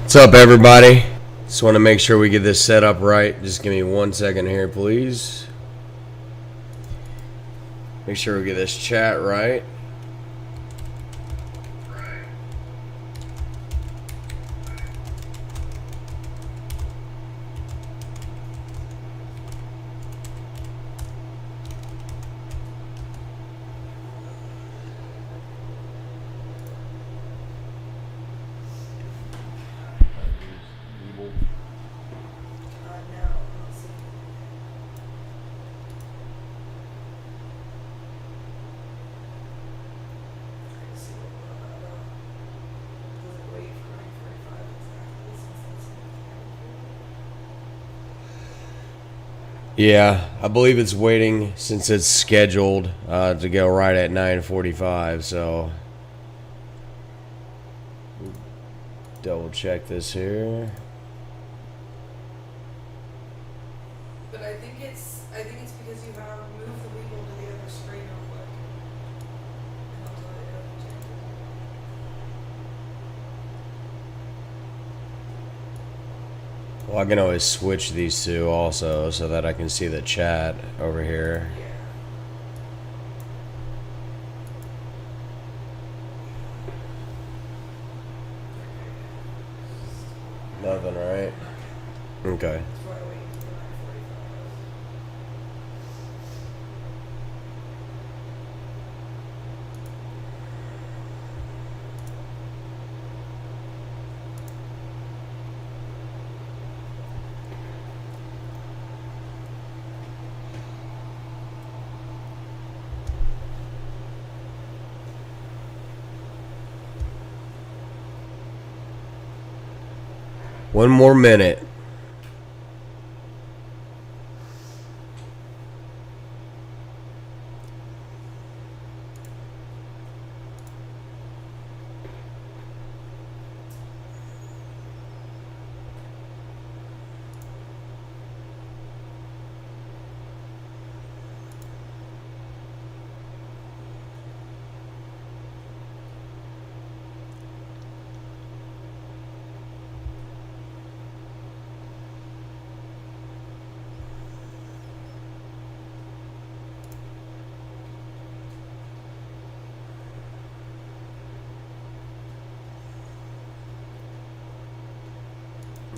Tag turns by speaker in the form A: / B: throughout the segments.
A: What's up, everybody? Just want to make sure we get this set up right. Just give me 1 second here, please. Make sure we get this chat right. Yeah, I believe it's waiting since it's scheduled to go right at 9:45. So double check this here.
B: But I think it's because you have moved the wheel to the other screen real quick. And I'll tell you how to change it.
A: Well, I can always switch these two also so that I can see the chat over here.
B: Yeah.
A: Nothing, right? Okay.
B: That's why I wait until 9:45.
A: One more minute.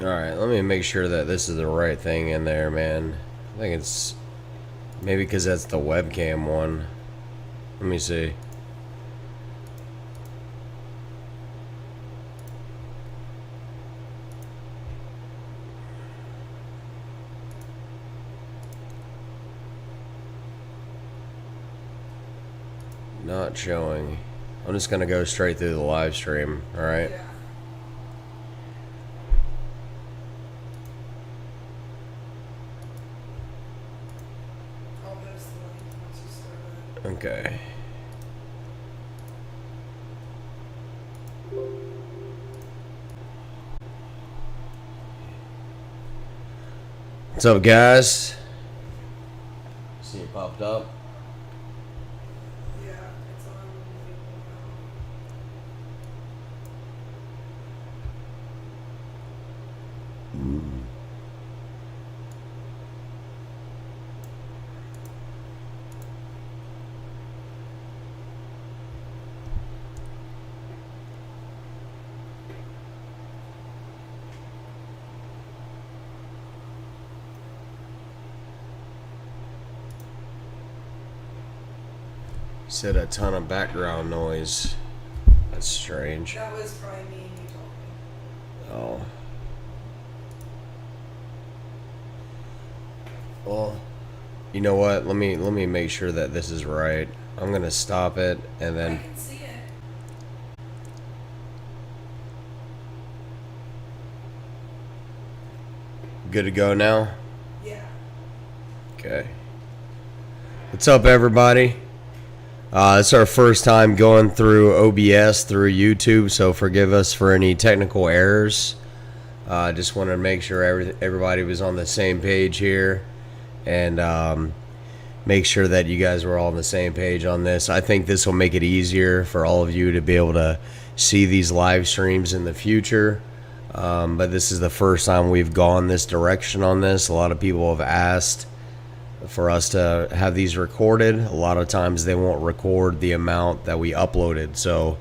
A: Alright, let me make sure that this is the right thing in there, man. I think it's maybe because that's the webcam one. Let me see. Not showing. I'm just gonna go straight through the live stream, alright?
B: Yeah. I'll post the link once you start it.
A: Okay. What's up, guys? See it popped up.
B: Yeah, it's on the
A: Said a ton of background noise. That's strange.
B: That was probably me and you told me.
A: Oh. Well, you know what? Let me make sure that this is right. I'm gonna stop it and
B: I
A: then
B: can see it.
A: good to go now.
B: Yeah.
A: Okay. What's up, everybody? It's our first time going through OBS through YouTube, so forgive us for any technical errors. Just wanted to make sure everybody was on the same page here, and make sure that you guys were all on the same page on this. I think this will make it easier for all of you to be able to see these live streams in the future. But this is the first time we've gone this direction on this. A lot of people have asked for us to have these recorded. A lot of times they won't record the amount that we uploaded, so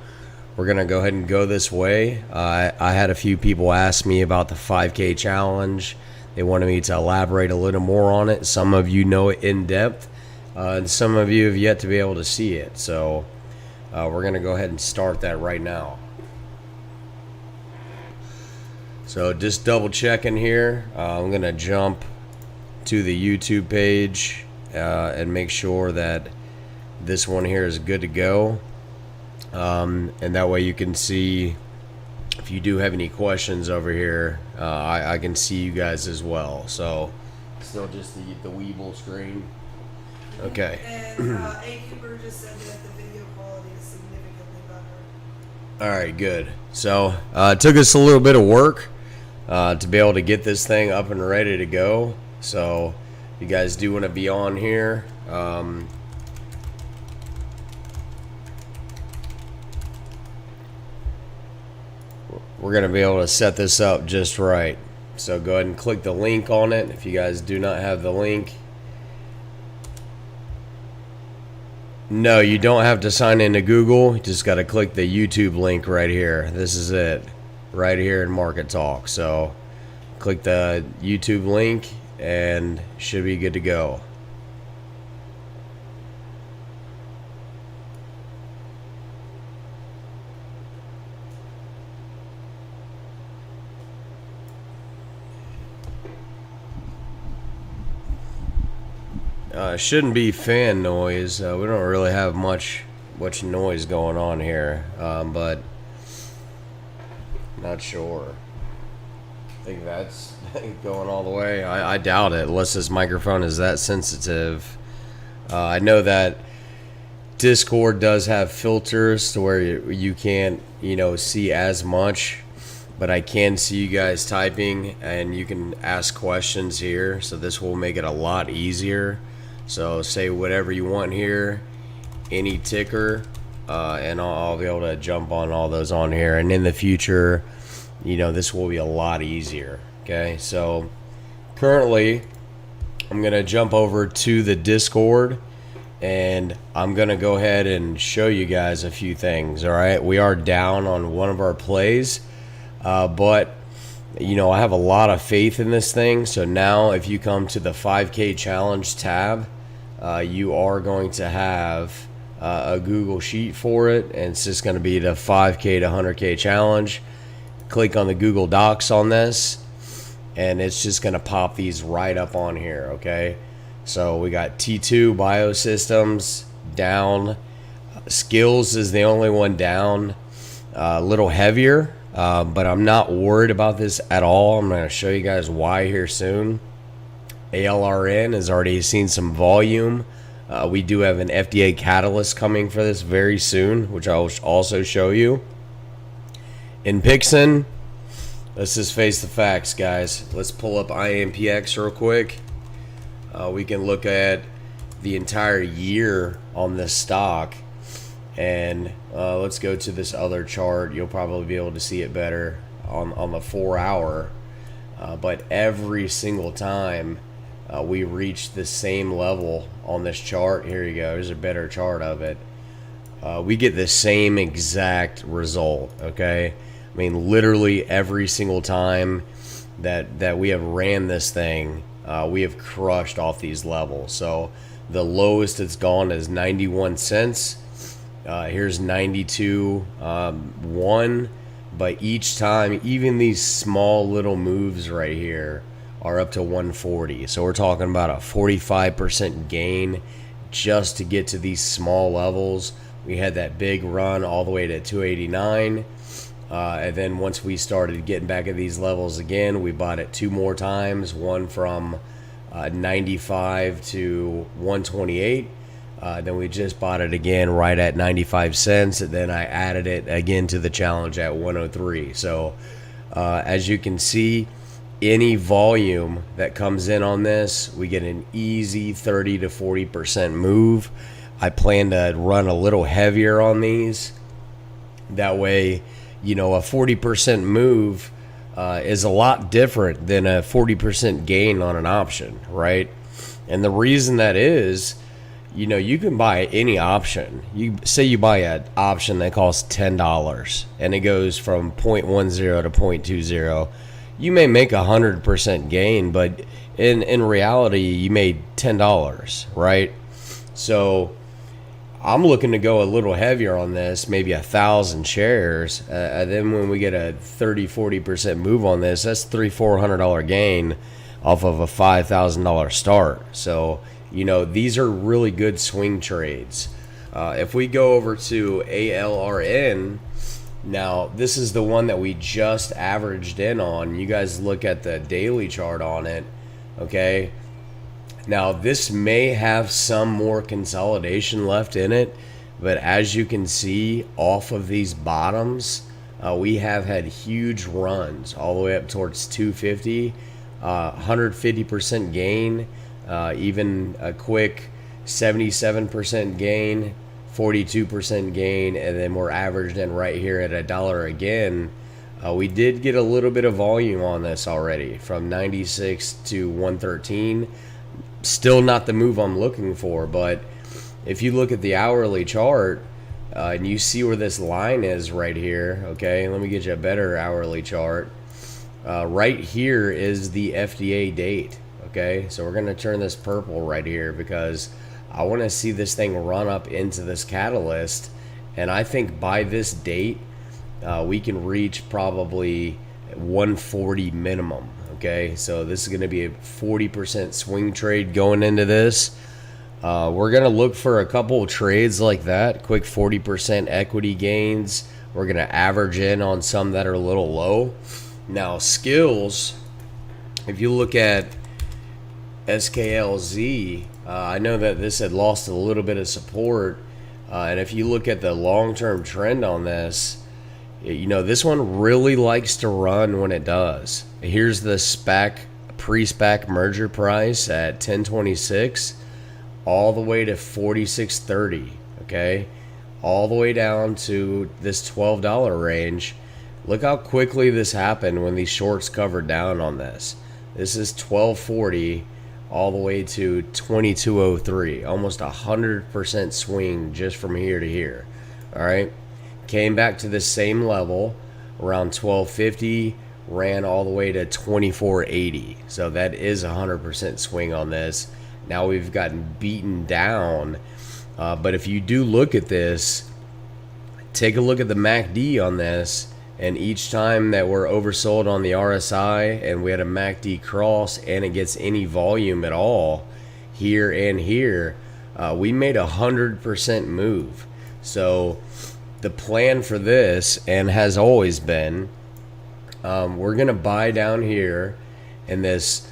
A: we're gonna go ahead and go this way. I had a few people ask me about the 5K challenge. They wanted me to elaborate a little more on it. Some of you know it in depth, and some of you have yet to be able to see it. So we're gonna go ahead and start that right now. So just double checking here. I'm gonna jump to the YouTube page and make sure that this one here is good to go, and that way you can see if you do have any questions over here. I can see you guys as well. So still just the Weeble screen. Okay.
B: And A. Cooper just said that the video quality is significantly better.
A: All right, good. So it took us a little bit of work to be able to get this thing up and ready to go. So you guys do want to be on here. We're going to be able to set this up just right. So go ahead and click the link on it if you guys do not have the link. No, you don't have to sign into Google. You just got to click the YouTube link right here. This is it, right here in Market Talk. So click the YouTube link and should be good to go. Shouldn't be fan noise. We don't really have much noise going on here, but not sure. I think that's going all the way. I doubt it, unless this microphone is that sensitive. I know that Discord does have filters to where you can't, see as much, but I can see you guys typing, and you can ask questions here. So this will make it a lot easier. So say whatever you want here, any ticker, and I'll be able to jump on all those on here. And in the future, this will be a lot easier. Okay, so currently I'm gonna jump over to the Discord, and I'm gonna go ahead and show you guys a few things. All right, we are down on one of our plays, but I have a lot of faith in this thing. So now if you come to the 5K challenge tab, you are going to have a Google sheet for it, and it's just going to be the 5K to 100K challenge. Click on the Google Docs on this, and it's just going to pop these right up on here. Okay, so we got T2 Biosystems down. Skills is the only one down, a little heavier, but I'm not worried about this at all. I'm going to show you guys why here soon. ALRN has already seen some volume. We do have an FDA catalyst coming for this very soon, which I'll also show you. In Pixin, let's just face the facts, guys. Let's pull up IMPX real quick. We can look at the entire year on this stock, and let's go to this other chart. You'll probably be able to see it better on the 4 hour, but every single time we reach the same level on this chart. Here you go. Here's a better chart of it. We get the same exact result. Okay, I mean literally every single time that we have ran this thing, we have crushed off these levels. So the lowest it's gone is 91 cents. Here's 92.1. But each time, even these small little moves right here are up to 140. So we're talking about a 45% gain just to get to these small levels. We had that big run all the way to 289, and then once we started getting back at these levels again, we bought it 2 more times, one from 95 to 128. Then we just bought it again right at 95 cents, and then I added it again to the challenge at 103. So as you can see, any volume that comes in on this, we get an easy 30 to 40% move. I plan to run a little heavier on these. That way, a 40% move is a lot different than a 40% gain on an option, right? And the reason that is, you can buy any option. You say you buy an option that costs $10 and it goes from 0.10 to 0.20. You may make 100% gain, but in reality, you made $10, right? So I'm looking to go a little heavier on this, maybe 1,000 shares. Then when we get a 30-40% move on this, that's $300-400 gain off of a $5,000 start. So, these are really good swing trades. If we go over to ALRN, now this is the one that we just averaged in on. You guys look at the daily chart on it, okay? Now this may have some more consolidation left in it, but as you can see off of these bottoms, we have had huge runs all the way up towards 250, 150% gain, even a quick 77% gain, 42% gain, and then we're averaged in right here at $1 again. We did get a little bit of volume on this already from 96 to 113. Still not the move I'm looking for, but if you look at the hourly chart and you see where this line is right here, okay, let me get you a better hourly chart. Right here is the FDA date, okay? So we're going to turn this purple right here because I want to see this thing run up into this catalyst, and I think by this date we can reach probably 140 minimum. Okay, so this is going to be a 40% swing trade going into this. We're going to look for a couple of trades like that, quick 40% equity gains. We're going to average in on some that are a little low. Now, skills, if you look at SKLZ, I know that this had lost a little bit of support. And if you look at the long-term trend on this, this one really likes to run when it does. Here's the pre-SPAC merger price at 1026 all the way to 46.30, okay? All the way down to this $12 range. Look how quickly this happened when these shorts covered down on this. This is 1240 all the way to 2203, almost 100% swing just from here to here, all right? Came back to the same level around 1250, ran all the way to 2480. So that is 100% swing on this. Now we've gotten beaten down. But if you do look at this, take a look at the MACD on this. And each time that we're oversold on the RSI and we had a MACD cross and it gets any volume at all here and here, we made 100% move. So the plan for this, and has always been, we're going to buy down here in this,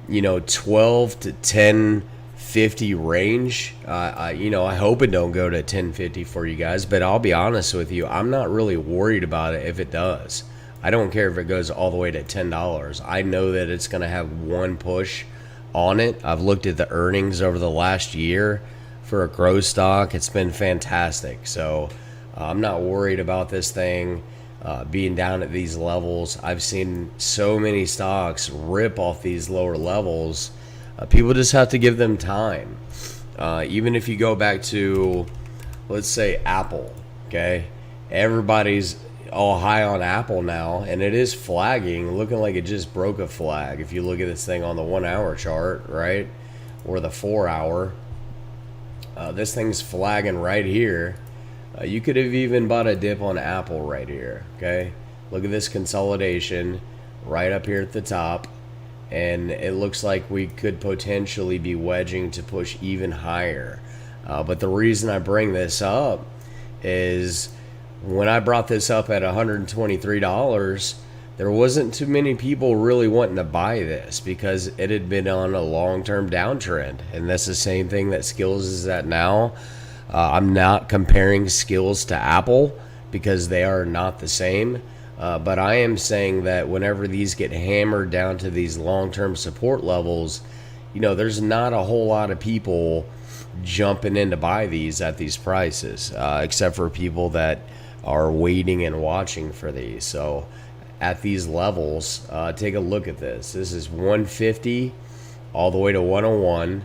A: 12 to 1050 range. I hope it don't go to 1050 for you guys, but I'll be honest with you, I'm not really worried about it if it does. I don't care if it goes all the way to $10. I know that it's going to have one push on it. I've looked at the earnings over the last year for a growth stock. It's been fantastic. So I'm not worried about this thing being down at these levels. I've seen so many stocks rip off these lower levels. People just have to give them time. Even if you go back to, let's say, Apple, okay? Everybody's all high on Apple now, and it is flagging, looking like it just broke a flag. If you look at this thing on the 1 hour chart, right, or the 4 hour, this thing's flagging right here. You could have even bought a dip on Apple right here, okay? Look at this consolidation right up here at the top, and it looks like we could potentially be wedging to push even higher. But the reason I bring this up is when I brought this up at $123, there wasn't too many people really wanting to buy this because it had been on a long-term downtrend, and that's the same thing that Skills is at now. I'm not comparing Skills to Apple because they are not the same, but I am saying that whenever these get hammered down to these long-term support levels, there's not a whole lot of people jumping in to buy these at these prices, except for people that are waiting and watching for these. So at these levels. Take a look at this. This is 150 all the way to 101,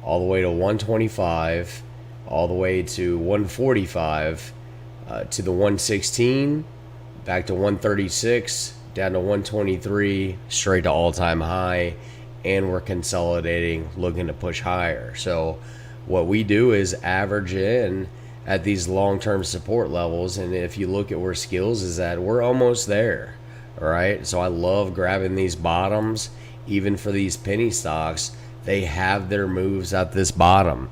A: all the way to 125, all the way to 145, to the 116, back to 136, down to 123, straight to all-time high, and we're consolidating, looking to push higher. So what we do is average in at these long-term support levels, and if you look at where skills is at, we're almost there. All right, so I love grabbing these bottoms. Even for these penny stocks, they have their moves at this bottom,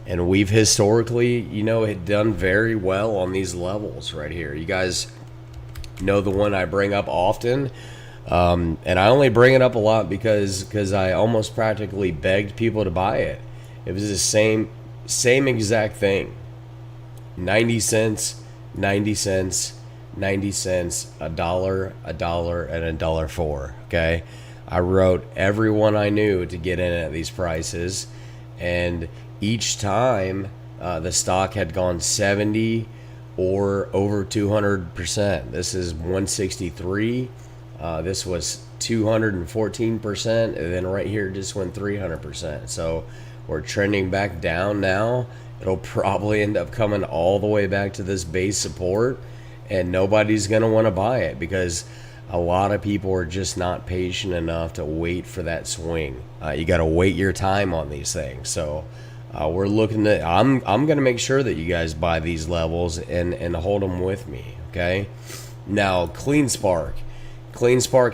A: and we've historically, had done very well on these levels right here. You guys know the one I bring up often, and I only bring it up a lot because I almost practically begged people to buy it. It was the same exact thing. 90 cents, 90 cents, 90 cents, $1, $1, and $1.04. Okay, I wrote everyone I knew to get in at these prices, and each time the stock had gone 70 or over 200%. This is 163. This was 214%, and then right here just went 300%. So we're trending back down now. It'll probably end up coming all the way back to this base support, and nobody's going to want to buy it because a lot of people are just not patient enough to wait for that swing. You got to wait your time on these things. So we're looking at, I'm going to make sure that you guys buy these levels and hold them with me. Okay. Now, CleanSpark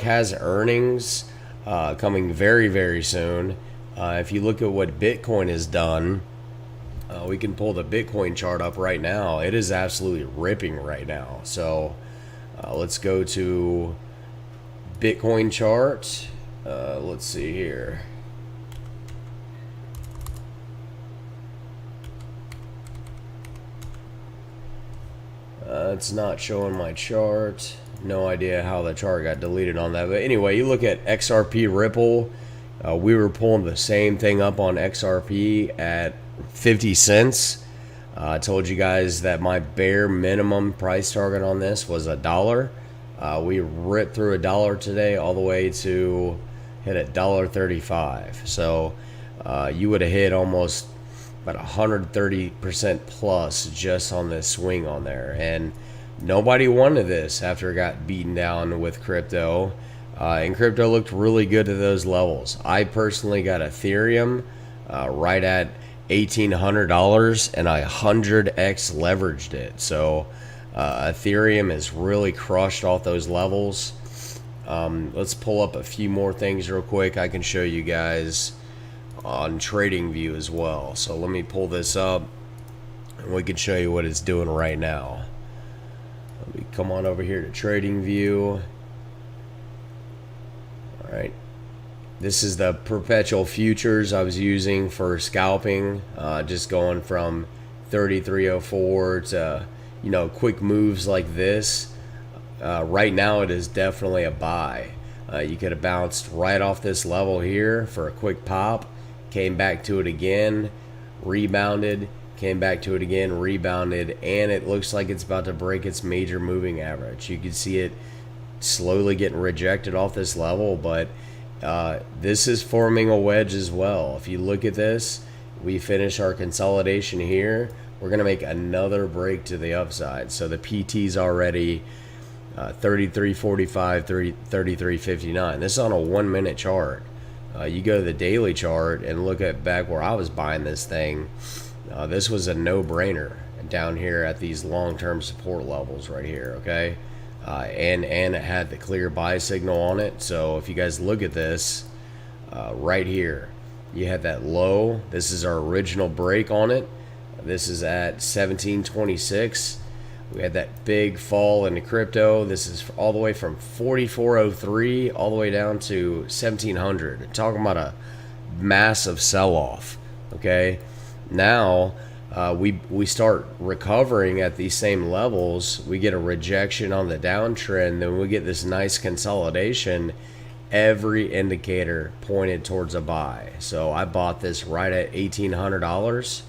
A: has earnings coming very, very soon. If you look at what Bitcoin has done, we can pull the Bitcoin chart up right now. It is absolutely ripping right now. So let's go to Bitcoin chart. Let's see here. It's not showing my chart. No idea how the chart got deleted on that. But anyway, you look at XRP Ripple. We were pulling the same thing up on XRP at 50 cents. I told you guys that my bare minimum price target on this was $1. We ripped through $1 today all the way to hit $1.35. So you would have hit almost about 130% plus just on this swing on there. And nobody wanted this after it got beaten down with crypto. And crypto looked really good at those levels. I personally got Ethereum right at $1,800, and I 100x leveraged it. So Ethereum is really crushed off those levels. Let's pull up a few more things real quick. I can show you guys on TradingView as well. So let me pull this up, and we can show you what it's doing right now. Let me come on over here to TradingView. All right. This is the perpetual futures I was using for scalping, just going from 3304 to, quick moves like this. Right now it is definitely a buy. You could have bounced right off this level here for a quick pop, came back to it again, rebounded, came back to it again, rebounded, and it looks like it's about to break its major moving average. You can see it slowly getting rejected off this level, but this is forming a wedge as well. If you look at this, we finish our consolidation here. We're going to make another break to the upside. So the PT's already 33.45, 33.59. This is on a 1 minute chart. You go to the daily chart and look at back where I was buying this thing. This was a no-brainer down here at these long-term support levels right here, okay? And it had the clear buy signal on it. So if you guys look at this right here, you had that low. This is our original break on it. This is at 1726. We had that big fall into crypto. This is all the way from 4403 all the way down to 1700. Talking about a massive sell-off. Okay, now we start recovering at these same levels. We get a rejection on the downtrend, then we get this nice consolidation. Every indicator pointed towards a buy. So I bought this right at $1,800.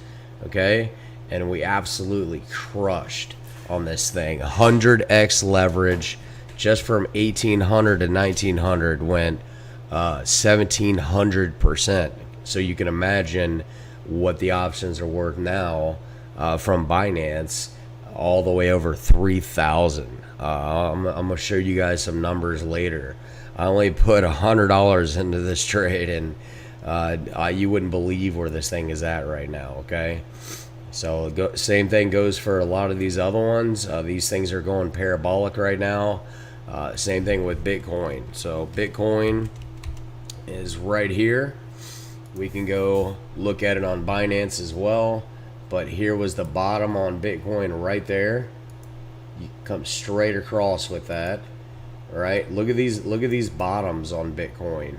A: Okay, and we absolutely crushed on this thing. 100x leverage just from 1800 to 1900 went 1700%. So you can imagine what the options are worth now from Binance all the way over 3,000. I'm gonna show you guys some numbers later. I only put $100 into this trade, and you wouldn't believe where this thing is at right now. Okay, so same thing goes for a lot of these other ones. These things are going parabolic right now. Same thing with Bitcoin. So Bitcoin is right here. We can go look at it on Binance as well. But here was the bottom on Bitcoin right there. You come straight across with that. All right, look at these bottoms on Bitcoin. You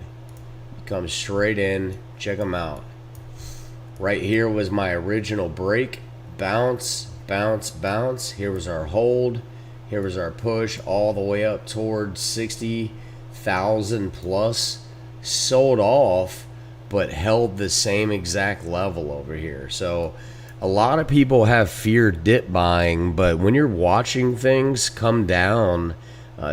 A: come straight in, check them out. Right here was my original break, bounce, bounce, bounce. Here was our hold. Here was our push all the way up towards 60,000 plus. Sold off, but held the same exact level over here. So a lot of people have fear dip buying, but when you're watching things come down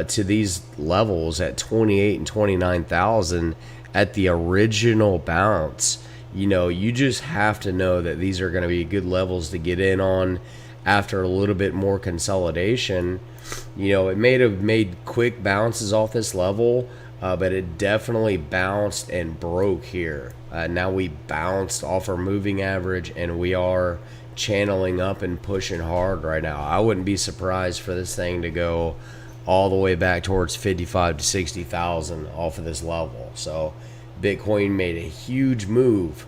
A: to these levels at 28 and 29,000 at the original bounce, you just have to know that these are going to be good levels to get in on after a little bit more consolidation. It may have made quick bounces off this level, but it definitely bounced and broke here. Now we bounced off our moving average, and we are channeling up and pushing hard right now. I wouldn't be surprised for this thing to go all the way back towards 55 to 60,000 off of this level. So Bitcoin made a huge move.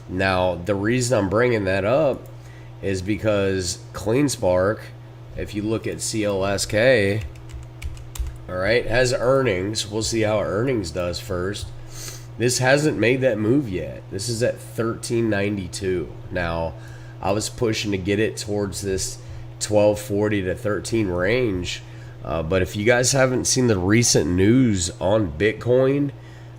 A: Now the reason I'm bringing that up is because CleanSpark, if you look at CLSK, all right, has earnings. We'll see how earnings does first. This hasn't made that move yet. This is at 1392. Now I was pushing to get it towards this 1240 to 13 range. But if you guys haven't seen the recent news on Bitcoin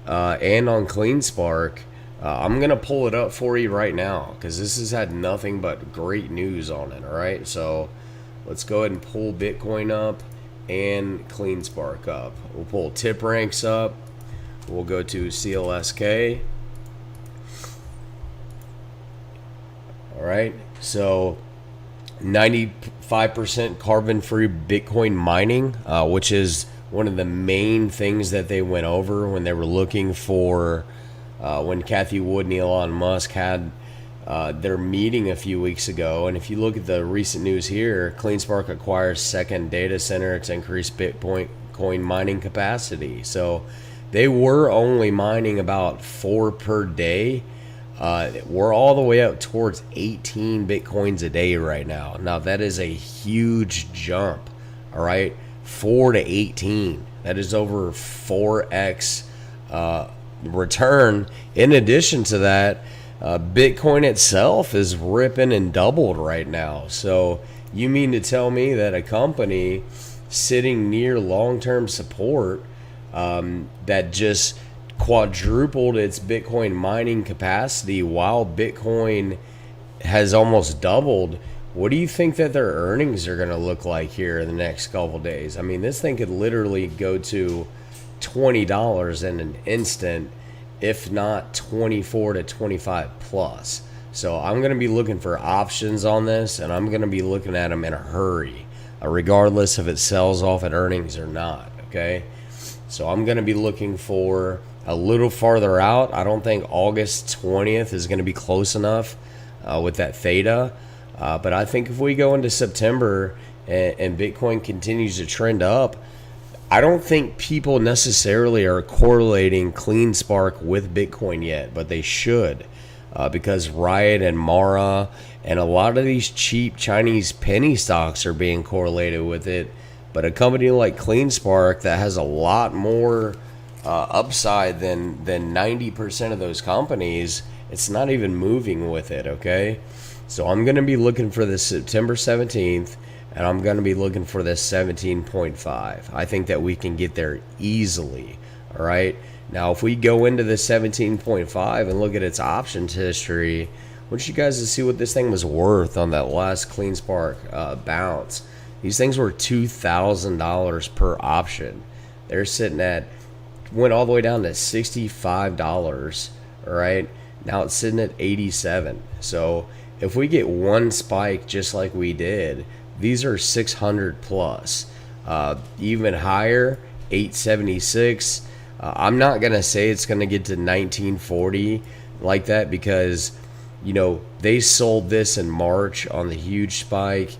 A: and on CleanSpark, I'm going to pull it up for you right now because this has had nothing but great news on it. All right, so let's go ahead and pull Bitcoin up and CleanSpark up. We'll pull tip ranks up. We'll go to CLSK. All right, so 95% carbon-free Bitcoin mining, which is one of the main things that they went over when they were looking for, when Cathie Wood and Elon Musk had their meeting a few weeks ago. And if you look at the recent news here, CleanSpark acquires second data center to increase Bitcoin mining capacity. So they were only mining about 4 per day. We're all the way up towards 18 Bitcoins a day right now. Now that is a huge jump. All right, 4 to 18. That is over 4x return. In addition to that, Bitcoin itself is ripping and doubled right now. So you mean to tell me that a company sitting near long-term support that just quadrupled its Bitcoin mining capacity while Bitcoin has almost doubled, what do you think that their earnings are going to look like here in the next couple days? I mean, this thing could literally go to $20 in an instant, if not 24 to 25 plus. So I'm going to be looking for options on this, and I'm going to be looking at them in a hurry, regardless if it sells off at earnings or not. Okay, so I'm going to be looking for a little farther out. I don't think August 20th is going to be close enough with that theta. But I think if we go into September and Bitcoin continues to trend up, I don't think people necessarily are correlating CleanSpark with Bitcoin yet, but they should, because Riot and Mara and a lot of these cheap Chinese penny stocks are being correlated with it. But a company like CleanSpark that has a lot more upside than 90% of those companies, it's not even moving with it. Okay, so I'm going to be looking for this September 17th, and I'm going to be looking for this 17.5. I think that we can get there easily. All right, now if we go into the 17.5 and look at its options history, I want you guys to see what this thing was worth on that last CleanSpark bounce. These things were $2,000 per option. They're sitting at, went all the way down to $65. All right, now it's sitting at 87. So if we get one spike just like we did, these are 600 plus. Even higher, 876. I'm not gonna say it's gonna get to 1940 like that, because they sold this in March on the huge spike.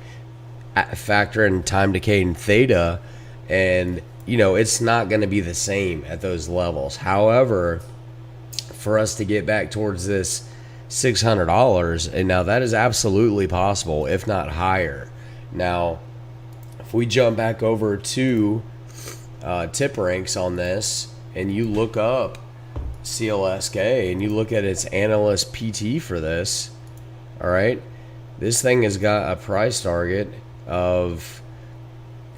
A: Factor in time decay and theta, and it's not going to be the same at those levels. However, for us to get back towards this $600, and now that is absolutely possible, if not higher. Now, if we jump back over to tip ranks on this, and you look up CLSK and you look at its analyst PT for this, all right, this thing has got a price target of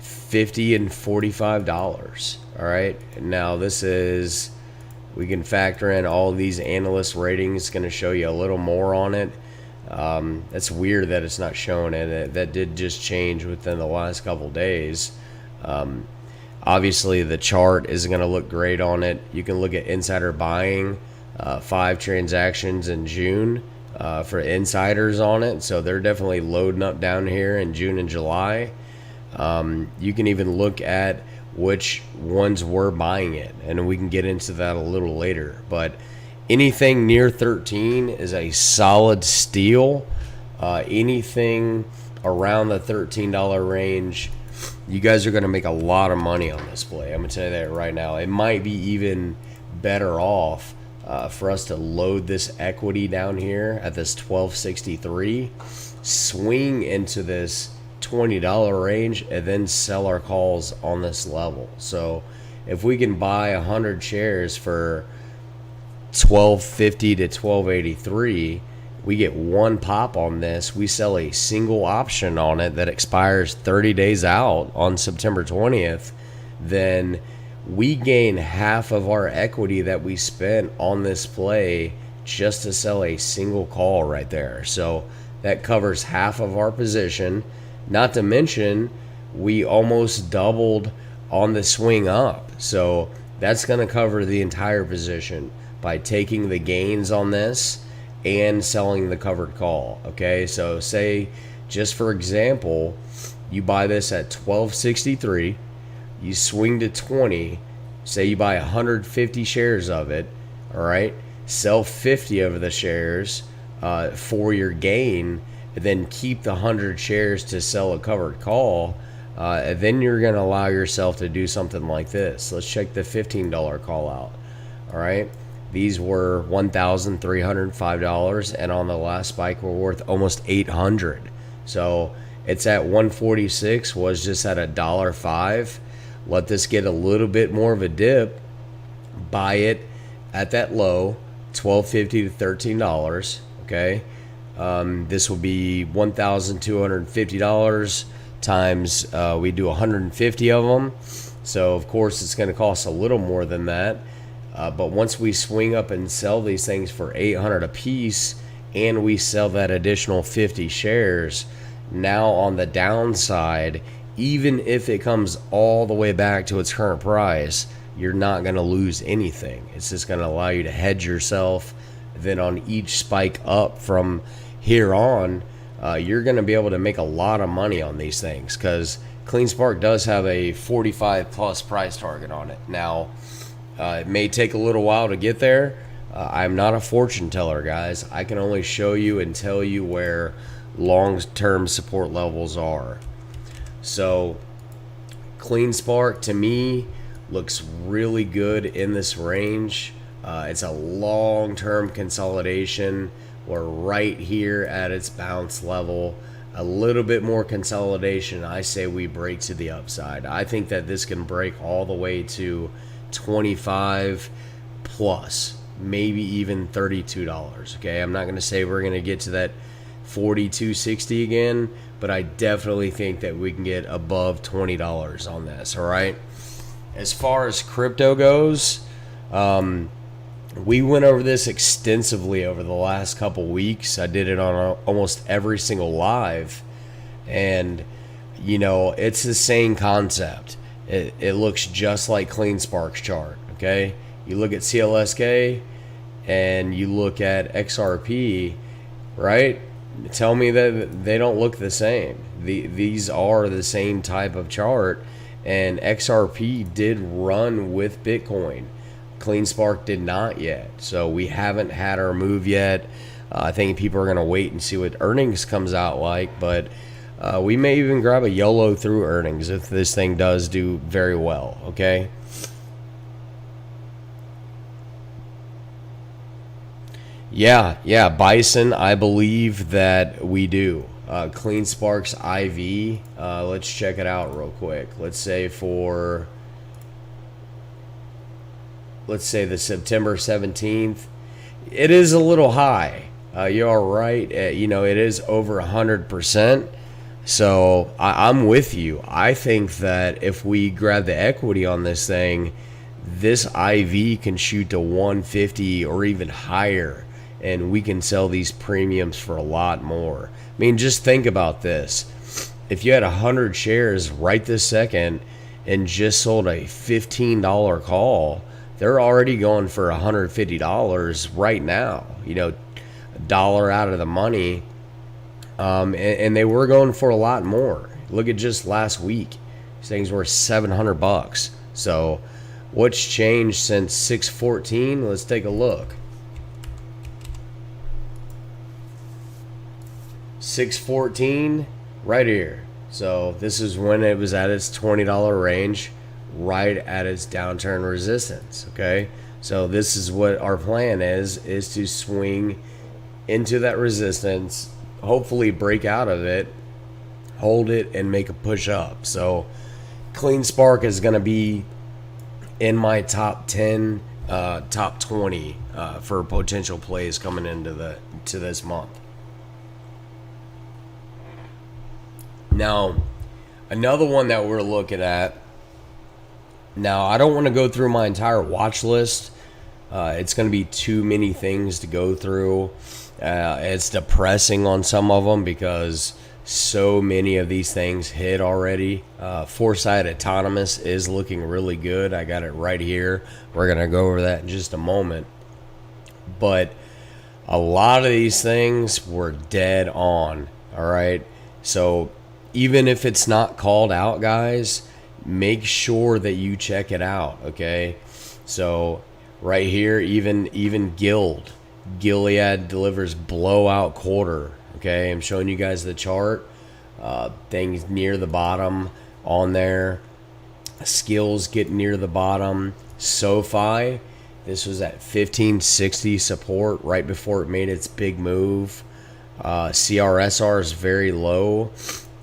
A: $50 and $45. All right, now this is, we can factor in all these analyst ratings. It's going to show you a little more on it. It's weird that it's not showing it. That did just change within the last couple days. Obviously the chart isn't going to look great on it. You can look at insider buying, 5 transactions in June for insiders on it, so they're definitely loading up down here in June and July. You can even look at which ones were buying it, and we can get into that a little later. But anything near 13 is a solid steal. Anything around the $13 range, you guys are going to make a lot of money on this play. I'm going to tell you that right now. It might be even better off for us to load this equity down here at this 1263, swing into this $20 range, and then sell our calls on this level. So if we can buy 100 shares for $12.50 to $12.83, we get one pop on this. We sell a single option on it that expires 30 days out on September 20th. Then we gain half of our equity that we spent on this play just to sell a single call right there. So that covers half of our position. Not to mention, we almost doubled on the swing up. So that's going to cover the entire position by taking the gains on this and selling the covered call. Okay, so say, just for example, you buy this at 1263, you swing to 20, say you buy 150 shares of it, all right, sell 50 of the shares for your gain, and then keep the 100 shares to sell a covered call, and then you're going to allow yourself to do something like this. Let's check the $15 call out. All right, these were $1,305, and on the last spike were worth almost $800. So it's at 146, was just at $1.05. Let this get a little bit more of a dip, buy it at that low, $12.50 to $13. Okay, this will be $1,250 times we do 150 of them. So of course it's going to cost a little more than that. But once we swing up and sell these things for $800 a piece, and we sell that additional 50 shares, now on the downside, even if it comes all the way back to its current price, you're not going to lose anything. It's just going to allow you to hedge yourself. Then on each spike up from here on, you're going to be able to make a lot of money on these things, because CleanSpark does have a 45 plus price target on it. Now, it may take a little while to get there. I'm not a fortune teller, guys. I can only show you and tell you where long-term support levels are. So CleanSpark to me looks really good in this range. It's a long-term consolidation. We're right here at its bounce level. A little bit more consolidation, I say we break to the upside. I think that this can break all the way to 25 plus, maybe even $32. Okay, I'm not going to say we're going to get to that 42.60 again, but I definitely think that we can get above $20 on this. All right, as far as crypto goes, we went over this extensively over the last couple weeks. I did it on almost every single live, and you know, it's the same concept. It looks just like CleanSpark's chart. Okay, you look at CLSK and you look at XRP, right? Tell me that they don't look the same. These are the same type of chart, and XRP did run with Bitcoin. CleanSpark did not yet, so we haven't had our move yet. I think people are going to wait and see what earnings comes out like, but we may even grab a YOLO through earnings if this thing does do very well, okay? Yeah, Bison, I believe that we do. CleanSpark's IV, let's check it out real quick. Let's say the September 17th, it is a little high. You're right. You know, it is over 100%. So I'm with you. I think that if we grab the equity on this thing, this IV can shoot to 150 or even higher, and we can sell these premiums for a lot more. I mean, just think about this. If you had 100 shares right this second and just sold a $15 call, they're already going for $150 right now. You know, a dollar out of the money. And they were going for a lot more. Look at just last week. These things were $700. So what's changed since 614? Let's take a look. 614 right here. So this is when it was at its $20 range, right at its downturn resistance. Okay, so this is what our plan is to swing into that resistance, hopefully break out of it, hold it, and make a push up. So CleanSpark is going to be in my top 10, top 20 for potential plays coming into this month. Now, another one that we're looking at. Now, I don't want to go through my entire watch list. It's going to be too many things to go through. It's depressing on some of them because so many of these things hit already. Foresight Autonomous is looking really good. I got it right here. We're going to go over that in just a moment. But a lot of these things were dead on. All right. So even if it's not called out, guys, make sure that you check it out. Okay. So right here, even Gilead delivers blowout quarter. Okay, I'm showing you guys the chart. Things near the bottom on there. Skills get near the bottom. SoFi, this was at 1560 support right before it made its big move. CRSR is very low.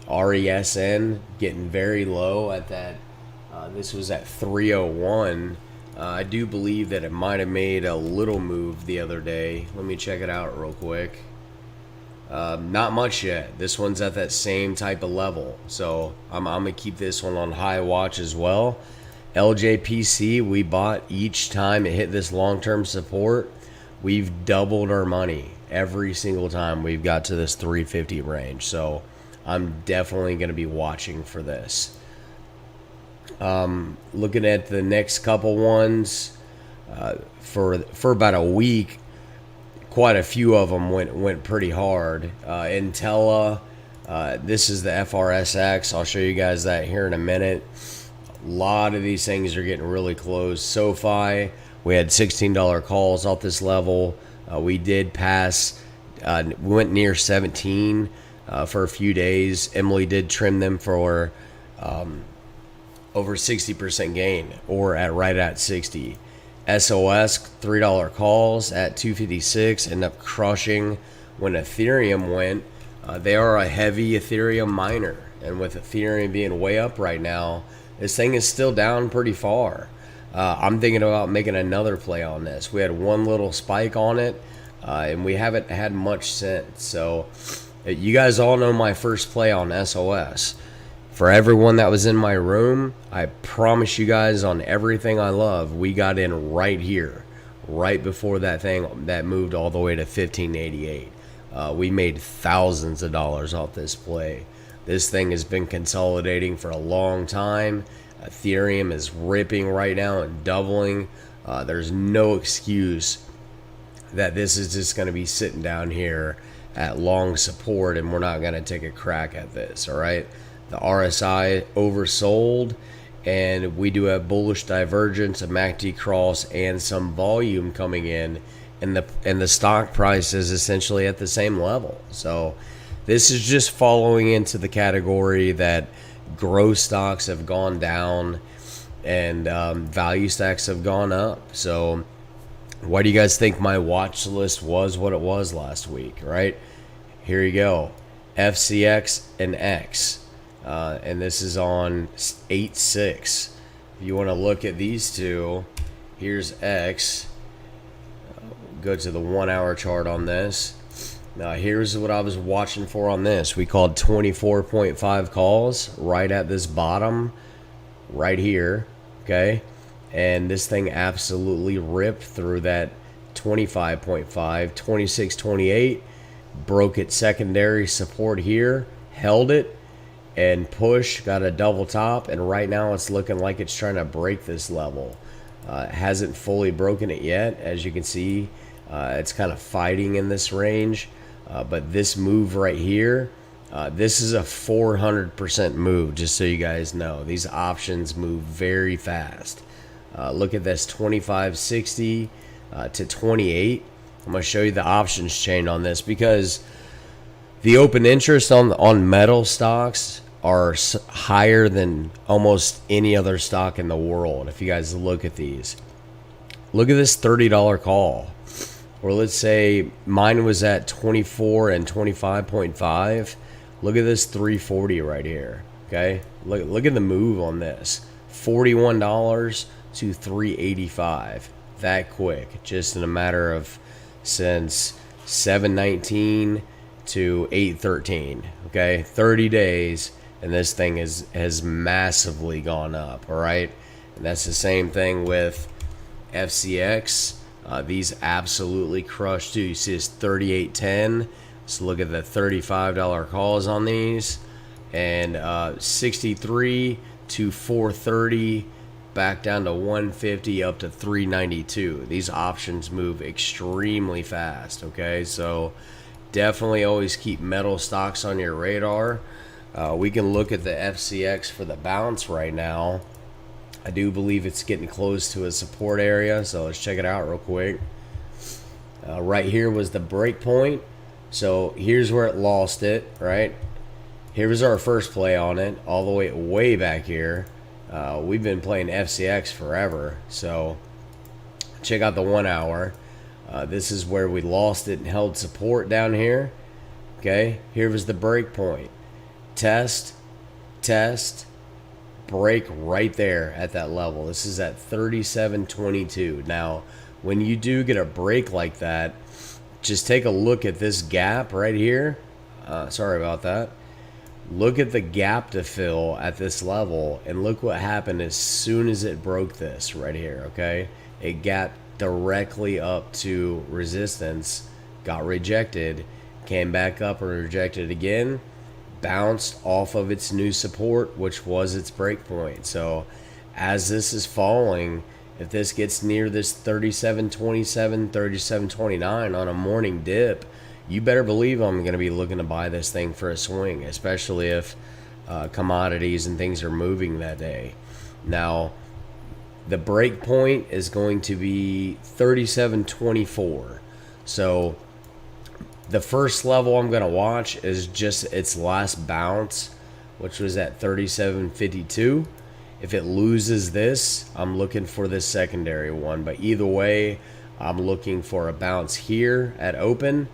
A: RESN getting very low at that. This was at 301. I do believe that it might have made a little move the other day. Let me check it out real quick. Not much yet. This one's at that same type of level. So I'm going to keep this one on high watch as well. LJPC, we bought each time it hit this long-term support. We've doubled our money every single time we've got to this 350 range. So I'm definitely going to be watching for this. Looking at the next couple ones, for about a week, quite a few of them went pretty hard. Intella, this is the FRSX. I'll show you guys that here in a minute. A lot of these things are getting really close. SoFi, we had $16 calls off this level. We did pass, we went near 17 for a few days. Emily did trim them for over 60% gain, or right at 60. SOS, $3 calls at 256, end up crushing when Ethereum went. They are a heavy Ethereum miner, and with Ethereum being way up right now, this thing is still down pretty far. I'm thinking about making another play on this. We had one little spike on it, and we haven't had much since. So you guys all know my first play on SOS. For everyone that was in my room, I promise you guys on everything I love, we got in right here, right before that thing that moved all the way to 1588. We made thousands of dollars off this play. This thing has been consolidating for a long time. Ethereum is ripping right now and doubling. There's no excuse that this is just going to be sitting down here at long support and we're not going to take a crack at this. All right, the RSI oversold, and we do have bullish divergence, a MACD cross, and some volume coming in, and the stock price is essentially at the same level. So this is just following into the category that growth stocks have gone down and value stocks have gone up. So why do you guys think my watch list was what it was last week, right? Here you go. FCX and X. And this is on 8/6. If you want to look at these two, here's X. Go to the 1 hour chart on this. Now here's what I was watching for on this. We called 24.5 calls right at this bottom right here. Okay. And this thing absolutely ripped through that 25.5, 26.28, broke its secondary support here, held it, and push, got a double top, and right now it's looking like it's trying to break this level. It hasn't fully broken it yet. As you can see, it's kind of fighting in this range, but this move right here, this is a 400% move, just so you guys know. These options move very fast. Look at this 25.60 to 28. I'm going to show you the options chain on this because the open interest on metal stocks are higher than almost any other stock in the world. If you guys look at these, look at this $30 call, or let's say mine was at 24 and 25.5. Look at this 340 right here. Okay, look at the move on this, $41 to 385, that quick, just in a matter of since 7/19 to 8/13. Okay, 30 days, and this thing has massively gone up. All right, and that's the same thing with FCX. These absolutely crushed too. You see this 38.10. So look at the $35 calls on these, and 63 to 430. Back down to 150, up to 392. These options move extremely fast. Okay, so definitely always keep metal stocks on your radar. We can look at the FCX for the bounce right now. I do believe it's getting close to a support area, so let's check it out real quick. Right here was the break point, so here's where it lost it. Right here was our first play on it, all the way back here. We've been playing FCX forever, so check out the 1 hour. This is where we lost it and held support down here. Okay, here was the break point. Test, break right there at that level. This is at 37.22. Now, when you do get a break like that, just take a look at this gap right here. Sorry about that. Look at the gap to fill at this level, and look what happened as soon as it broke this right here. Okay, it got directly up to resistance, got rejected, came back up and rejected again, bounced off of its new support, which was its break point. So as this is falling, if this gets near this 37.27, 37.29 on a morning dip, you better believe I'm going to be looking to buy this thing for a swing, especially if commodities and things are moving that day. Now, the break point is going to be 37.24. So the first level I'm going to watch is just its last bounce, which was at 37.52. If it loses this, I'm looking for this secondary one. But either way, I'm looking for a bounce here at open,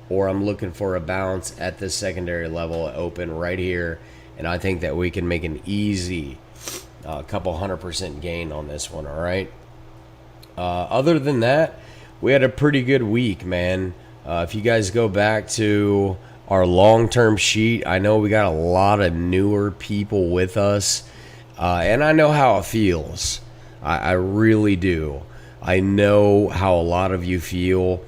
A: or I'm looking for a bounce at this secondary level at open right here. And I think that we can make an easy couple 100% gain on this one. All right. Other than that, we had a pretty good week, man. If you guys go back to our long-term sheet, I know we got a lot of newer people with us, and I know how it feels. I really do. I know how a lot of you feel.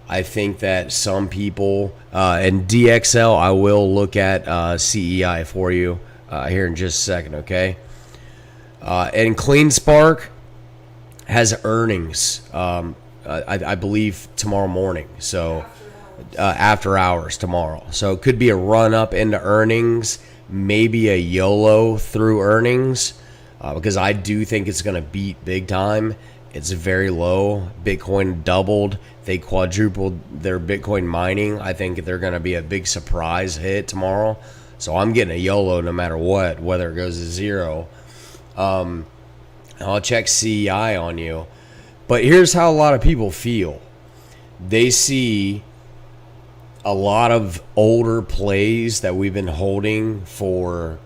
A: I think that some people, and DXL, I will look at CEI for you here in just a second, okay? And Clean Spark has earnings, I believe, tomorrow morning. So after hours tomorrow. So it could be a run up into earnings, maybe a YOLO through earnings, because I do think it's going to beat big time. It's very low. Bitcoin doubled. They quadrupled their Bitcoin mining. I think they're going to be a big surprise hit tomorrow. So I'm getting a YOLO no matter what, whether it goes to zero. I'll check CEI on you. But here's how a lot of people feel. They see a lot of older plays that we've been holding for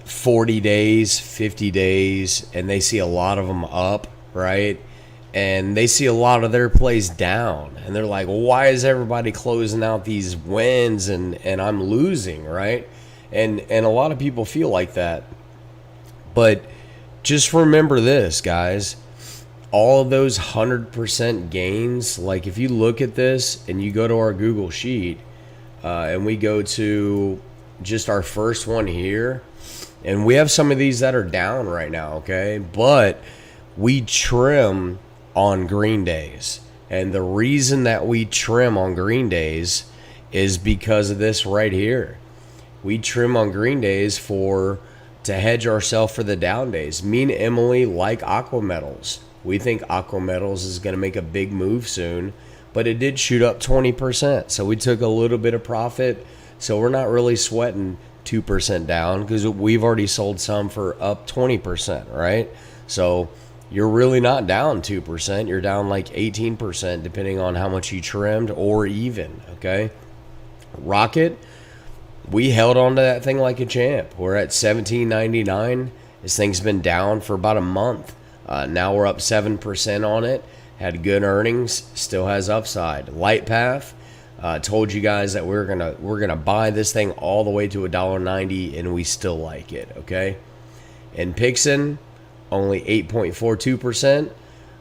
A: 40 days, 50 days, and they see a lot of them up, right? And they see a lot of their plays down. And they're like, why is everybody closing out these wins and I'm losing, right? And a lot of people feel like that. But just remember this, guys. All of those 100% gains, like if you look at this and you go to our Google Sheet and we go to just our first one here, and we have some of these that are down right now, okay? But we trim on green days. And the reason that we trim on green days is because of this right here. We trim on green days to hedge ourselves for the down days. Me and Emily like Aqua Metals. We think Aqua Metals is going to make a big move soon, but it did shoot up 20%. So we took a little bit of profit. So we're not really sweating 2% down because we've already sold some for up 20%, right? So you're really not down 2%. You're down like 18% depending on how much you trimmed or even, okay? Rocket, we held on to that thing like a champ. We're at $17.99. This thing's been down for about a month. Now we're up 7% on it. Had good earnings. Still has upside. Lightpath, told you guys that we're gonna buy this thing all the way to $1.90, and we still like it. Okay. And Pixin, only 8.42%.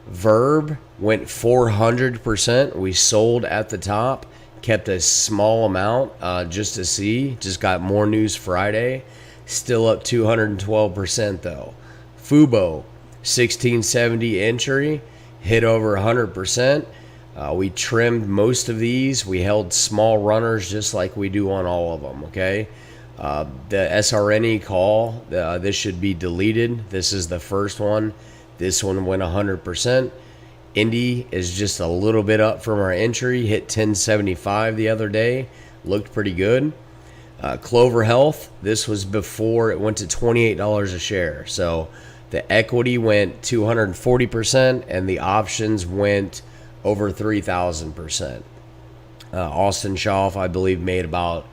A: Verb went 400%. We sold at the top. Kept a small amount just to see. Just got more news Friday. Still up 212% though. Fubo, 1670 entry, hit over 100%. We trimmed most of these. We held small runners just like we do on all of them, okay? The SRNE call, this should be deleted. This is the first one. This one went 100%. Indy is just a little bit up from our entry. Hit 1075 the other day. Looked pretty good. Clover Health, this was before it went to $28 a share. So the equity went 240% and the options went over 3,000%. Austin Schaff, I believe, made about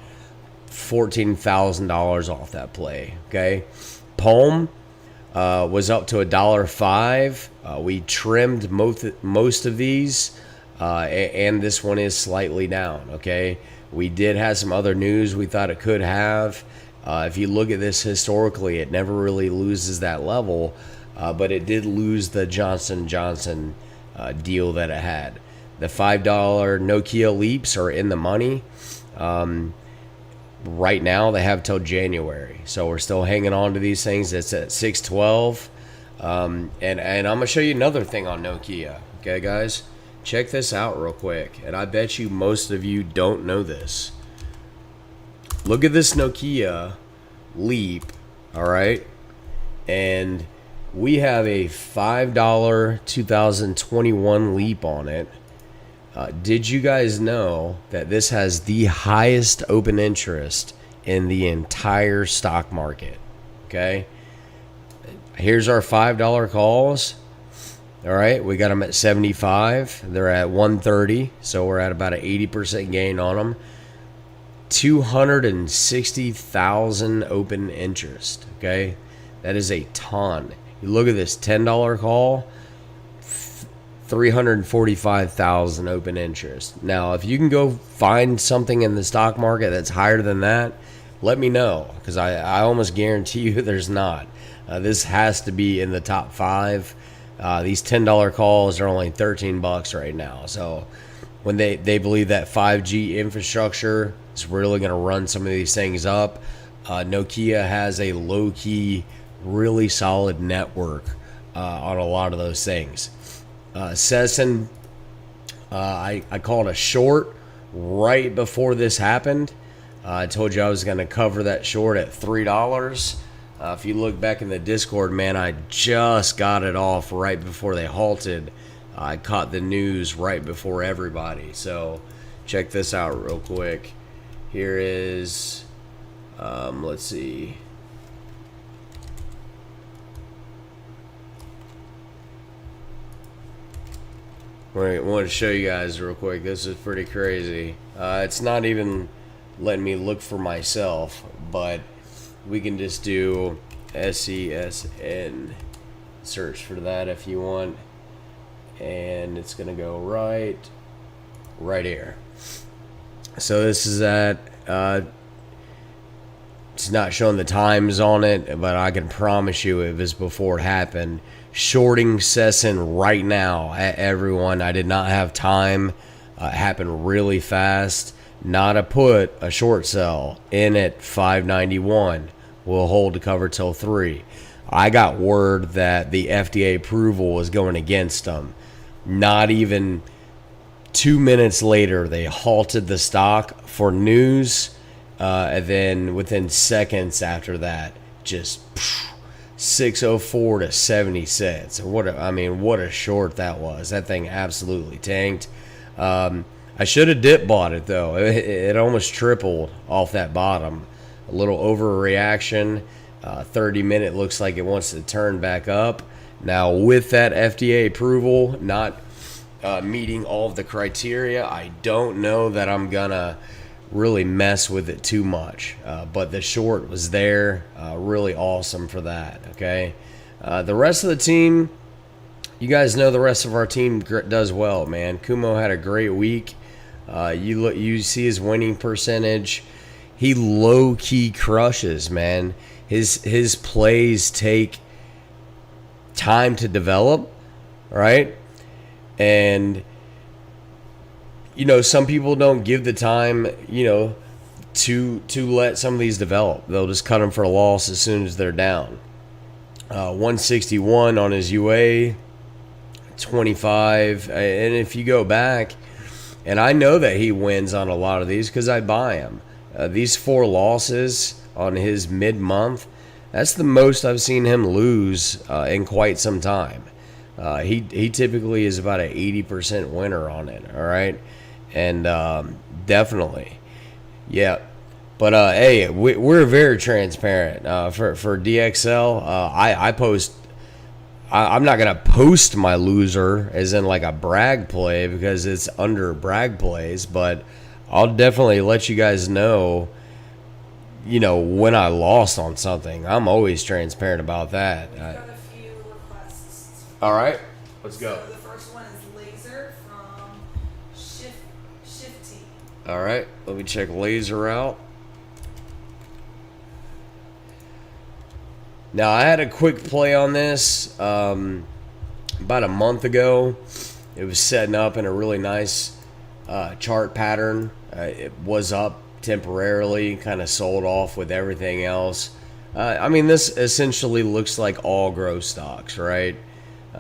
A: $14,000 off that play. Okay. Palm was up to $1.05. We trimmed most of these, and this one is slightly down. Okay. We did have some other news we thought it could have. If you look at this historically, it never really loses that level, but it did lose the Johnson & Johnson deal that it had. The $5 Nokia Leaps are in the money. Right now, they have till January, so we're still hanging on to these things. It's at 612, and I'm gonna show you another thing on Nokia. Okay, guys, check this out real quick, and I bet you most of you don't know this. Look at this Nokia Leap, all right? And we have a $5 2021 Leap on it. Did you guys know that this has the highest open interest in the entire stock market? Okay? Here's our $5 calls. All right, we got them at 75. They're at 130, so we're at about an 80% gain on them. 260,000 open interest. Okay, that is a ton. You look at this $10 call, 345,000 open interest. Now, if you can go find something in the stock market that's higher than that, let me know, because I almost guarantee you there's not. This has to be in the top 5. These $10 calls are only $13 right now. So when they believe that 5G infrastructure is really going to run some of these things up, Nokia has a low-key, really solid network on a lot of those things. Sesson, I called a short right before this happened. I told you I was going to cover that short at $3. If you look back in the Discord, man, I just got it off right before they halted. I caught the news right before everybody. So check this out real quick. Here is, let's see. I want to show you guys real quick. This is pretty crazy. It's not even letting me look for myself, but we can just do SESN search for that if you want, and it's gonna go right here. So this is at it's not showing the times on it, but I can promise you it was before it happened. Shorting Sesson right now at everyone. I did not have time. It happened really fast. Not a put, a short sell in at 591. We'll hold to cover till 3. I got word that the FDA approval was going against them. Not even 2 minutes later, they halted the stock for news. And then within seconds after that, just 604 to 70 cents. What a short that was. That thing absolutely tanked. I should have dip bought it though. It almost tripled off that bottom. A little overreaction. 30-minute looks like it wants to turn back up. Now with that FDA approval not meeting all of the criteria, I don't know that I'm gonna really mess with it too much. But the short was there. Really awesome for that. Okay. The rest of the team, you guys know the rest of our team does well, man. Kumo had a great week. You see his winning percentage. He low-key crushes, man. His plays take time to develop, right? And some people don't give the time, to let some of these develop. They'll just cut them for a loss as soon as they're down. 161 on his UA, 25, and if you go back, and I know that he wins on a lot of these because I buy him. These 4 losses on his mid-month, that's the most I've seen him lose in quite some time. He typically is about an 80% winner on it, all right? And definitely, yeah. But hey, we're very transparent. For DXL, I post. I'm not gonna post my loser as in like a brag play because it's under brag plays, but I'll definitely let you guys know. When I lost on something, I'm always transparent about that.
B: We've got a few requests.
A: All right, let's go.
B: So the first one is Laser from Shifty.
A: All right, let me check Laser out. Now, I had a quick play on this about a month ago. It was setting up in a really nice chart pattern. It was up temporarily, kind of sold off with everything else. This essentially looks like all growth stocks, right?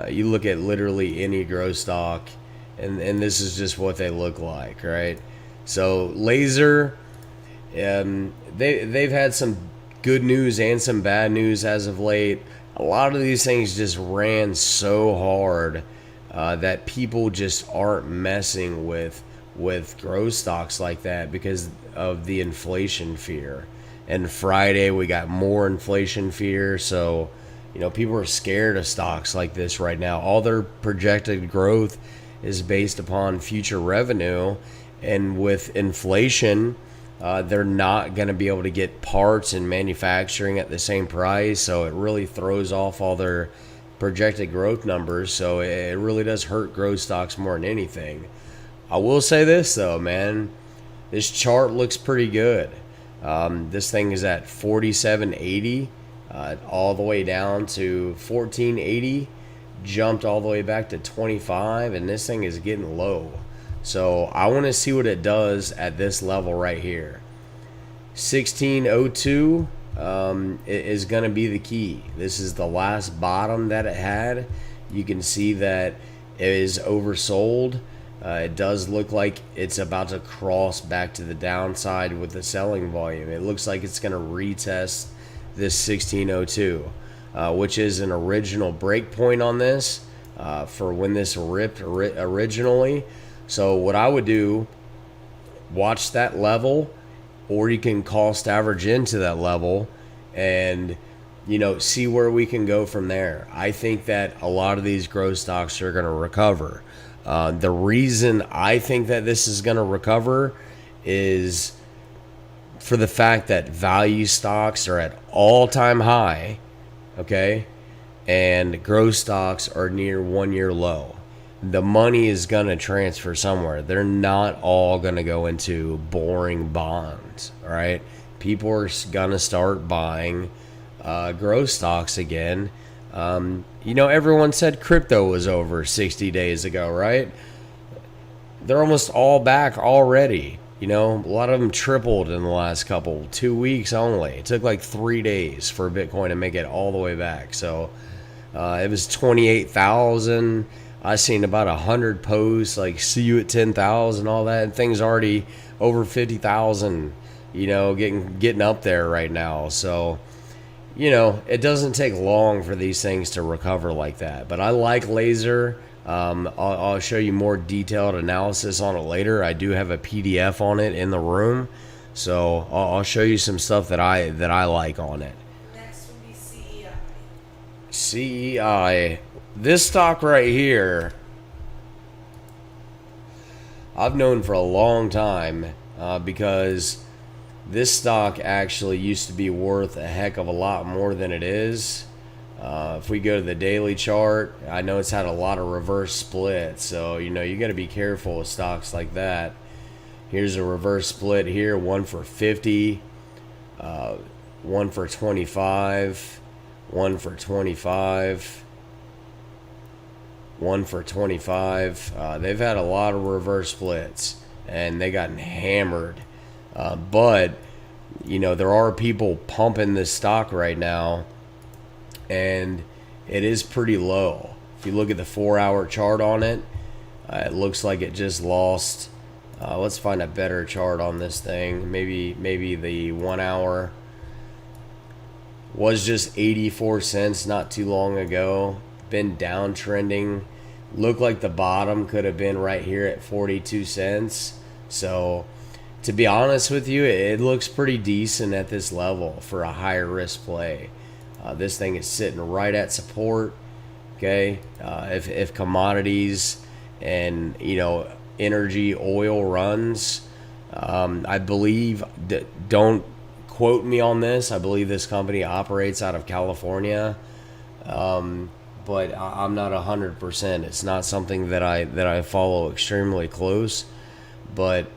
A: You look at literally any growth stock, and this is just what they look like, right? So Laser, they've had some good news and some bad news as of late. A lot of these things just ran so hard that people just aren't messing with growth stocks like that because of the inflation fear. And Friday we got more inflation fear, so people are scared of stocks like this right now. All their projected growth is based upon future revenue, and with inflation, they're not going to be able to get parts and manufacturing at the same price, so it really throws off all their projected growth numbers. So it really does hurt growth stocks more than anything. I will say this though, man, this chart looks pretty good. This thing is at 47.80 all the way down to 14.80. jumped all the way back to 25, and this thing is getting low. So I want to see what it does at this level right here. 1602 is going to be the key. This is the last bottom that it had. You can see that it is oversold. It does look like it's about to cross back to the downside with the selling volume. It looks like it's going to retest this 1602, which is an original break point on this for when this ripped originally. So what I would do, watch that level, or you can cost average into that level and, you know, see where we can go from there. I think that a lot of these growth stocks are going to recover. The reason I think that this is going to recover is for the fact that value stocks are at all-time high, okay, and growth stocks are near one-year low. The money is going to transfer somewhere. They're not all going to go into boring bonds, all right? People are going to start buying growth stocks again. You know, everyone said crypto was over 60 days ago, right? They're almost all back already. You know, a lot of them tripled in the last 2 weeks only. It took like 3 days for Bitcoin to make it all the way back. So it was 28,000. I seen about 100 posts like "see you at 10,000" all that, and things already over 50,000. You know, getting up there right now. So, you know, it doesn't take long for these things to recover like that. But I like laser. I'll show you more detailed analysis on it later. I do have a PDF on it in the room, so I'll show you some stuff that I like on it.
B: Next would be CEI.
A: CEI. This stock right here, I've known for a long time because this stock actually used to be worth a heck of a lot more than it is. If we go to the daily chart, I know it's had a lot of reverse splits, so you know you got to be careful with stocks like that. Here's a reverse split here, one for 50, one for 25, one for 25. One for 25. They've had a lot of reverse splits, and they got hammered. But, you know, there are people pumping this stock right now, and it is pretty low. If you look at the 4-hour chart on it, it looks like it just lost. Let's find a better chart on this thing. Maybe the 1 hour was just 84 cents not too long ago. Been downtrending. Looked like the bottom could have been right here at 42 cents. So to be honest with you, it looks pretty decent at this level for a higher risk play. This thing is sitting right at support. Okay, if commodities and, you know, energy, oil runs, I believe, don't quote me on this, I believe this company operates out of California. But I'm not 100%. It's not something that I follow extremely close. But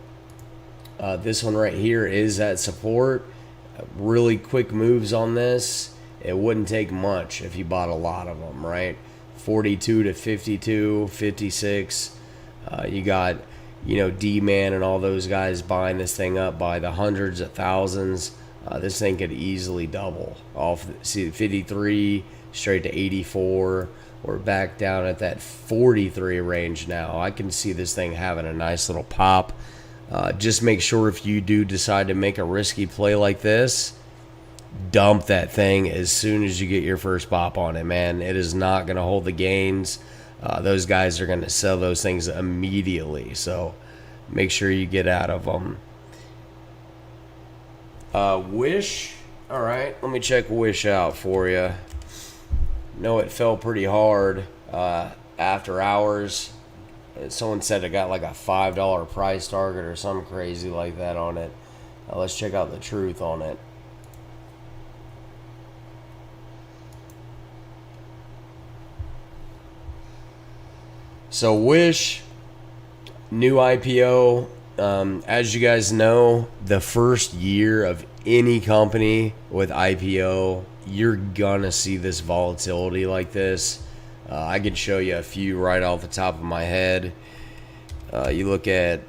A: this one right here is at support. Really quick moves on this. It wouldn't take much if you bought a lot of them, right? 42 to 52, 56. You got, you know, D-Man and all those guys buying this thing up by the hundreds of thousands. This thing could easily double off. See, 53 straight to 84. We're back down at that 43 range now. I can see this thing having a nice little pop. Just make sure if you do decide to make a risky play like this, dump that thing as soon as you get your first pop on it, man. It is not going to hold the gains. Those guys are going to sell those things immediately. So make sure you get out of them. Wish. All right, let me check Wish out for you. No, it fell pretty hard after hours. Someone said it got like a $5 price target or something crazy like that on it. Let's check out the truth on it. So Wish, new IPO. As you guys know, the first year of any company with IPO, you're gonna see this volatility like this. I can show you a few right off the top of my head. You look at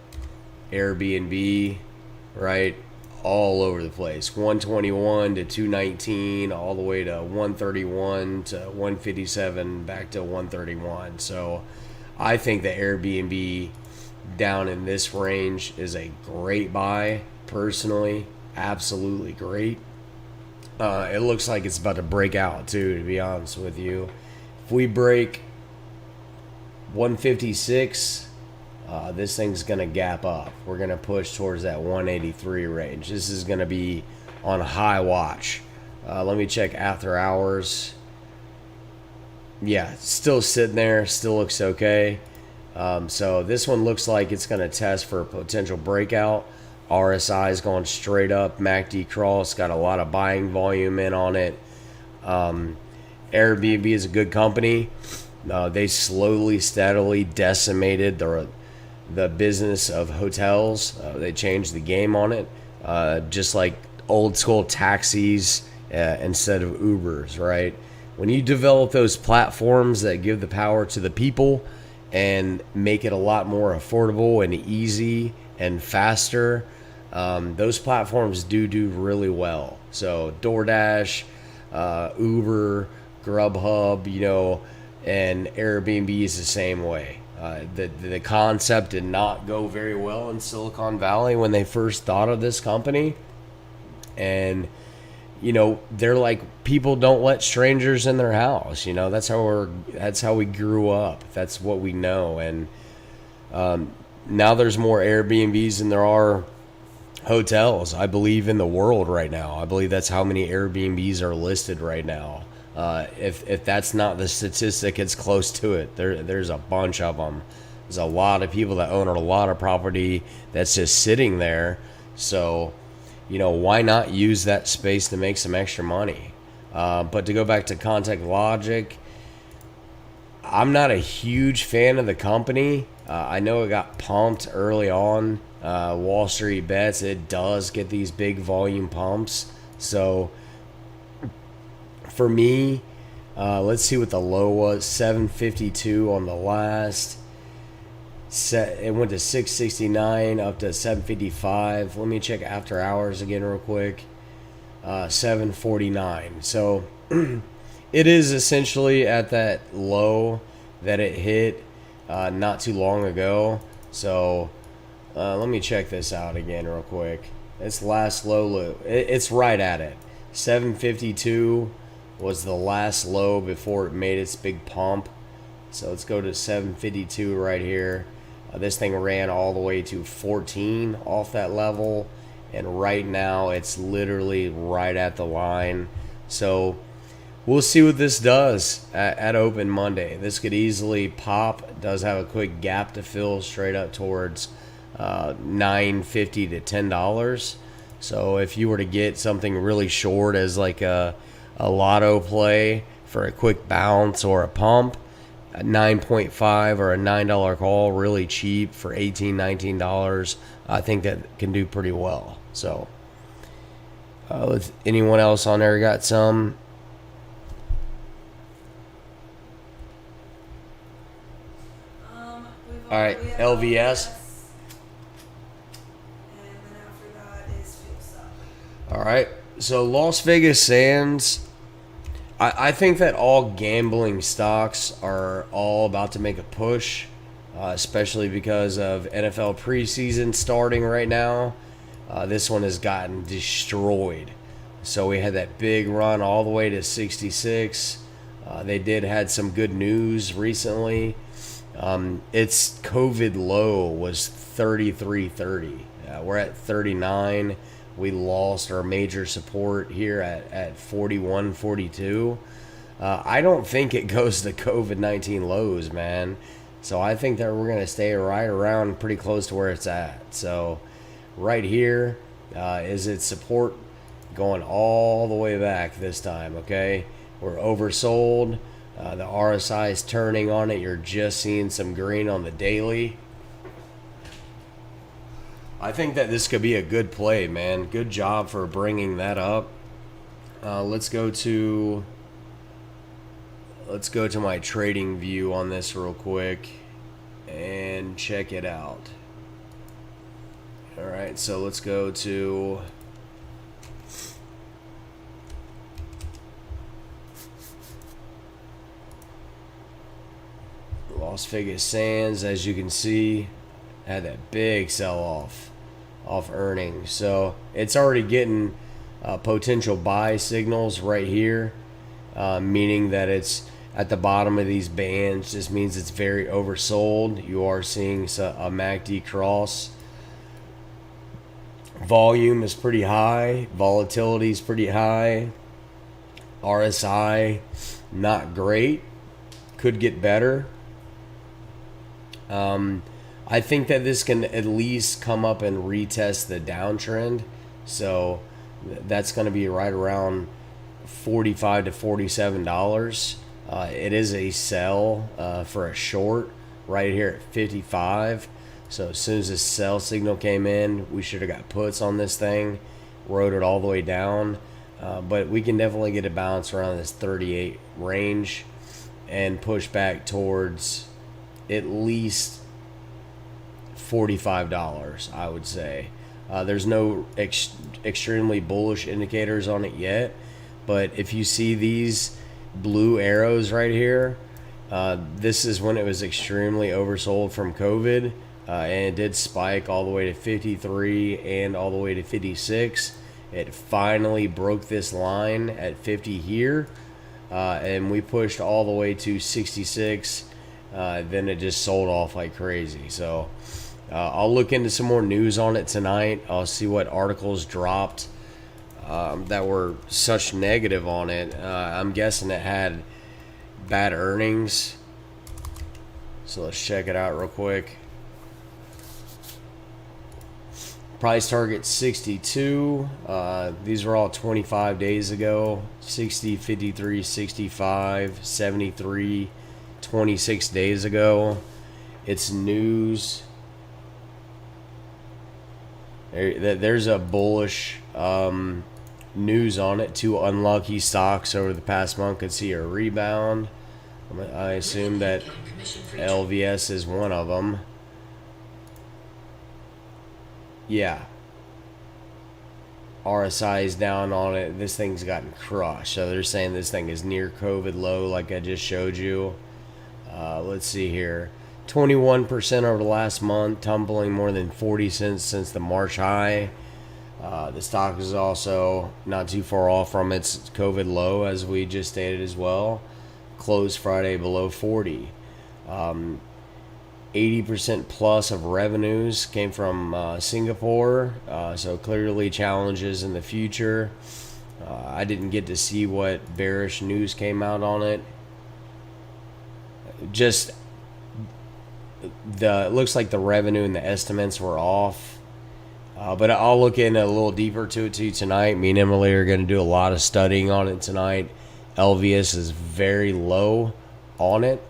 A: Airbnb, right? All over the place. 121 to 219, all the way to 131 to 157, back to 131. So I think the Airbnb down in this range is a great buy, personally. Absolutely great. It looks like it's about to break out, too, to be honest with you. If we break 156, this thing's going to gap up. We're going to push towards that 183 range. This is going to be on high watch. Let me check after hours. Yeah, still sitting there. Still looks okay. So this one looks like it's going to test for a potential breakout. RSI is going straight up. MACD cross got a lot of buying volume in on it. Airbnb is a good company. They slowly, steadily decimated the business of hotels. They changed the game on it, just like old school taxis instead of Ubers, right? When you develop those platforms that give the power to the people and make it a lot more affordable and easy and faster, those platforms do really well. So DoorDash, Uber, Grubhub, and Airbnb is the same way. The concept did not go very well in Silicon Valley when they first thought of this company. And, they're like, people don't let strangers in their house. That's how we grew up. That's what we know. And now there's more Airbnbs than there are hotels, I believe, in the world right now. I believe that's how many Airbnbs are listed right now. If that's not the statistic, it's close to it. There's a bunch of them. There's a lot of people that own a lot of property that's just sitting there. So, why not use that space to make some extra money? But to go back to Contact Logic, I'm not a huge fan of the company. I know it got pumped early on. Wall Street Bets, it does get these big volume pumps. So for me, let's see what the low was. 752 on the last. It went to 669 up to 755. Let me check after hours again real quick. 749. So it is essentially at that low that it hit not too long ago. So let me check this out again real quick. Its last low, it's right at it. 752 was the last low before it made its big pump. So let's go to 752 right here. This thing ran all the way to 14 off that level, and right now it's literally right at the line. So we'll see what this does at open Monday. This could easily pop. It does have a quick gap to fill straight up towards $9.50 to $10. So if you were to get something really short as like a lotto play for a quick bounce or a pump, a 9.5 or a $9 call, really cheap for $18, $19, I think that can do pretty well. So anyone else on there got some?
B: All
A: right, LVS.
B: And then after that is Fixed Up.
A: All right, so Las Vegas Sands, I think that all gambling stocks are all about to make a push, especially because of NFL preseason starting right now. This one has gotten destroyed. So we had that big run all the way to 66. They had some good news recently. Its COVID low was 33.30. We're at 39. We lost our major support here at 41.42. I don't think it goes to COVID-19 lows, man. So I think that we're going to stay right around pretty close to where it's at. So right here is its support going all the way back this time, okay? We're oversold. The RSI is turning on it. You're just seeing some green on the daily. I think that this could be a good play, man. Good job for bringing that up. Let's go to let's go to my trading view on this real quick and check it out. All right, so let's go to Las Vegas Sands. As you can see, had that big sell-off off earnings, so it's already getting potential buy signals right here, meaning that it's at the bottom of these bands. Just means it's very oversold. You are seeing a MACD cross. Volume is pretty high, volatility is pretty high, RSI not great, could get better. I think that this can at least come up and retest the downtrend, so that's going to be right around $45 to $47. It is a sell for a short right here at 55. So as soon as this sell signal came in, we should have got puts on this thing, rode it all the way down. But we can definitely get a bounce around this 38 range and push back towards at least $45, I would say. There's no extremely bullish indicators on it yet, but if you see these blue arrows right here, this is when it was extremely oversold from COVID. And it did spike all the way to 53 and all the way to 56. It finally broke this line at 50 here, and we pushed all the way to 66. Then it just sold off like crazy. So I'll look into some more news on it tonight. I'll see what articles dropped that were such negative on it. I'm guessing it had bad earnings. So let's check it out real quick. Price target 62. These were all 25 days ago. 60, 53, 65, 73, 26 days ago. It's news. There's a bullish news on it. Two unlucky stocks over the past month could see a rebound. I assume that LVS is one of them. Yeah. RSI is down on it. This thing's gotten crushed. So they're saying this thing is near COVID low, like I just showed you. Let's see here. 21% over the last month, tumbling more than 40 cents since the March high. The stock is also not too far off from its COVID low, as we just stated as well. Closed Friday below 40. 80% plus of revenues came from Singapore, so clearly challenges in the future. I didn't get to see what bearish news came out on it. Just it looks like the revenue and the estimates were off. But I'll look in a little deeper to it too tonight. Me and Emily are going to do a lot of studying on it tonight. LVS is very low on it.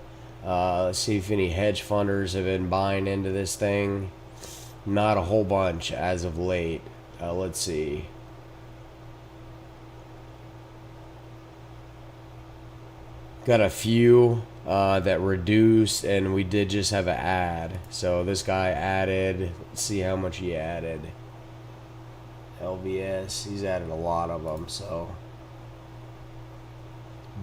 A: Let's see if any hedge funders have been buying into this thing. Not a whole bunch as of late. Let's see. Got a few that reduced, and we did just have an ad. So this guy added. Let's see how much he added. LVS, he's added a lot of them. So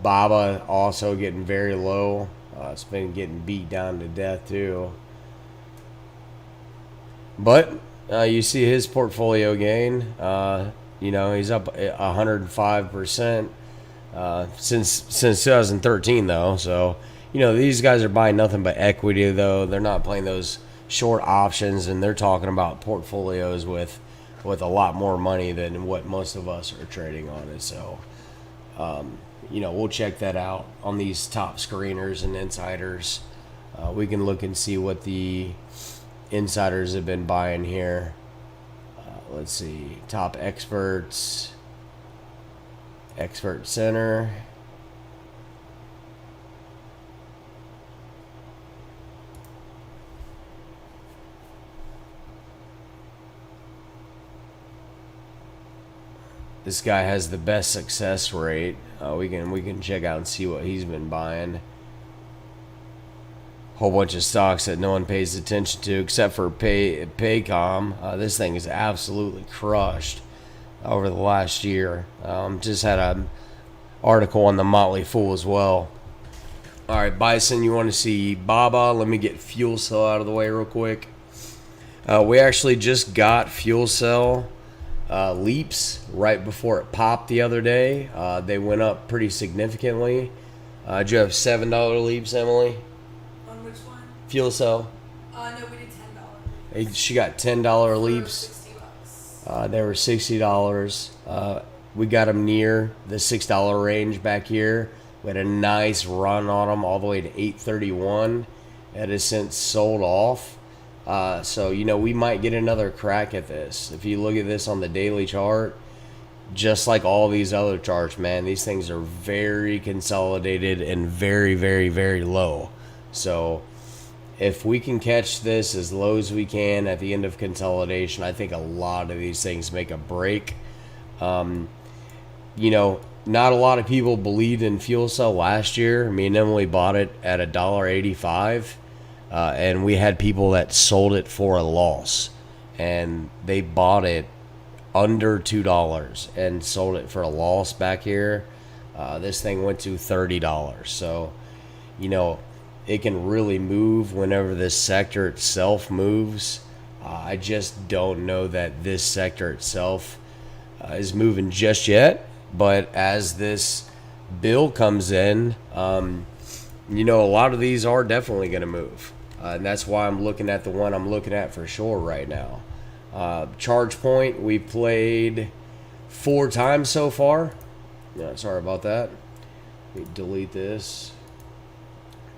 A: Baba also getting very low. It's been getting beat down to death too. But you see his portfolio gain. He's up 105% since 2013 though. So these guys are buying nothing but equity though. They're not playing those short options, and they're talking about portfolios with a lot more money than what most of us are trading on it. So we'll check that out on these top screeners and insiders. We can look and see what the insiders have been buying here. Let's see. Top experts. Expert Center. This guy has the best success rate. We can check out and see what he's been buying. Whole bunch of stocks that no one pays attention to except for Paycom. This thing is absolutely crushed over the last year. Just had an article on the Motley Fool as well. All right, Bison, you want to see Baba? Let me get fuel cell out of the way real quick. We actually just got fuel cell leaps right before it popped the other day. They went up pretty significantly. Did you have $7 leaps, Emily?
B: On which one?
A: Fuel cell.
B: No, we did $10.
A: She got $10 leaps.
B: $60.
A: They were $60. We got them near the $6 range back here. We had a nice run on them all the way to $8.31. It has since sold off. So, we might get another crack at this. If you look at this on the daily chart, just like all these other charts, man, these things are very consolidated and very, very, very low. So, if we can catch this as low as we can at the end of consolidation, I think a lot of these things make a break. Not a lot of people believed in fuel cell last year. Me and Emily bought it at $1.85, and we had people that sold it for a loss, and they bought it under $2 and sold it for a loss back here. This thing went to $30. So, it can really move whenever this sector itself moves. I just don't know that this sector itself is moving just yet. But as this bill comes in, a lot of these are definitely going to move. And that's why I'm looking at the one I'm looking at for sure right now. Charge point, we played 4 times so far. Yeah, sorry about that. Let me delete this.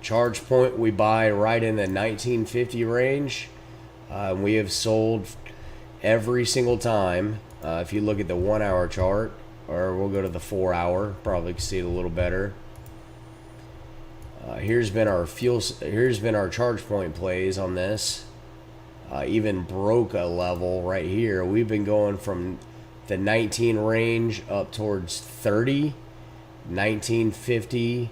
A: Charge point, we buy right in the 1950 range. We have sold every single time. If you look at the 1 hour chart, or we'll go to the 4 hour, probably can see it a little better. Here's been our charge point plays on this. Even broke a level right here. We've been going from the 19 range up towards 30, 1950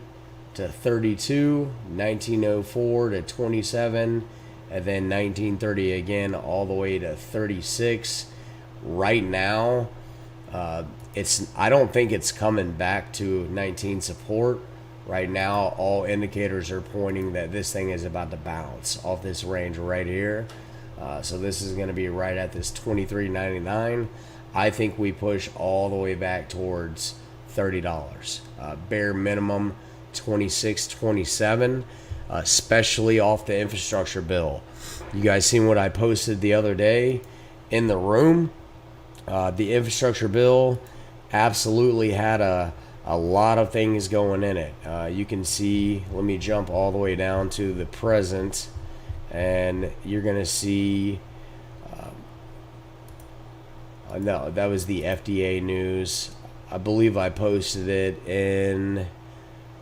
A: to 32, 1904 to 27, and then 1930 again all the way to 36. Right now, I don't think it's coming back to 19 support. Right now, all indicators are pointing that this thing is about to bounce off this range right here. So this is going to be right at this $23.99. I think we push all the way back towards $30. Bare minimum $26, $27, especially off the infrastructure bill. You guys seen what I posted the other day in the room? The infrastructure bill absolutely had a lot of things going in it. You can see, let me jump all the way down to the present, and you're going to see, no, that was the FDA news. I believe I posted it in,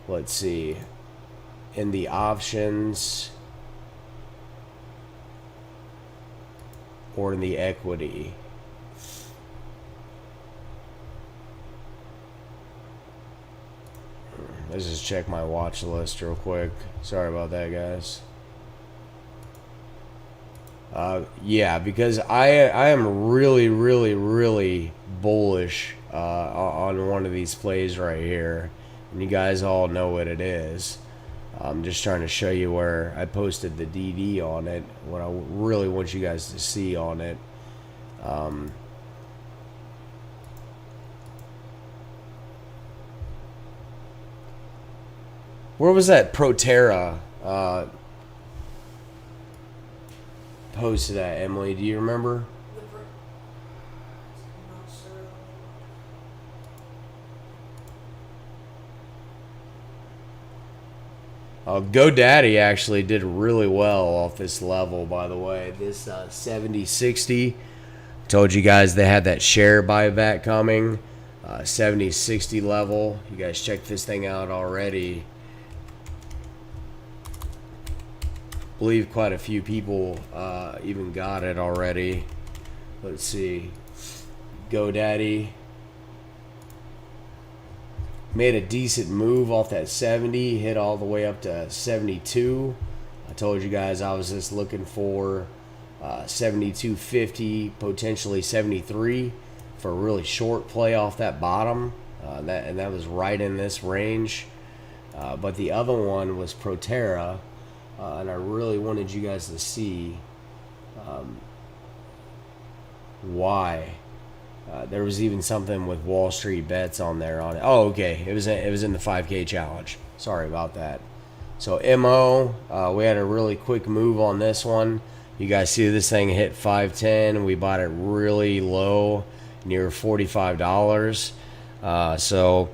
A: let's see, in the options or in the equity. Let's just check my watch list real quick. Sorry about that, guys. Yeah, because I am really, really, really bullish on one of these plays right here. And you guys all know what it is. I'm just trying to show you where I posted the DD on it. What I really want you guys to see on it. Where was that Proterra posted at, Emily? Do you remember?
B: I'm not sure.
A: GoDaddy actually did really well off this level, by the way. This 70-60. Told you guys they had that share buyback coming. 70-60 level. You guys checked this thing out already. Believe quite a few people even got it already. Let's see. GoDaddy. Made a decent move off that 70, hit all the way up to 72. I told you guys I was just looking for 72.50, potentially 73 for a really short play off that bottom. That was right in this range. But the other one was Proterra, and I really wanted you guys to see why. There was even something with Wall Street bets on there on it. Oh, okay. It was in the 5K challenge. Sorry about that. So MO, we had a really quick move on this one. You guys see this thing hit 510. We bought it really low, near $45. So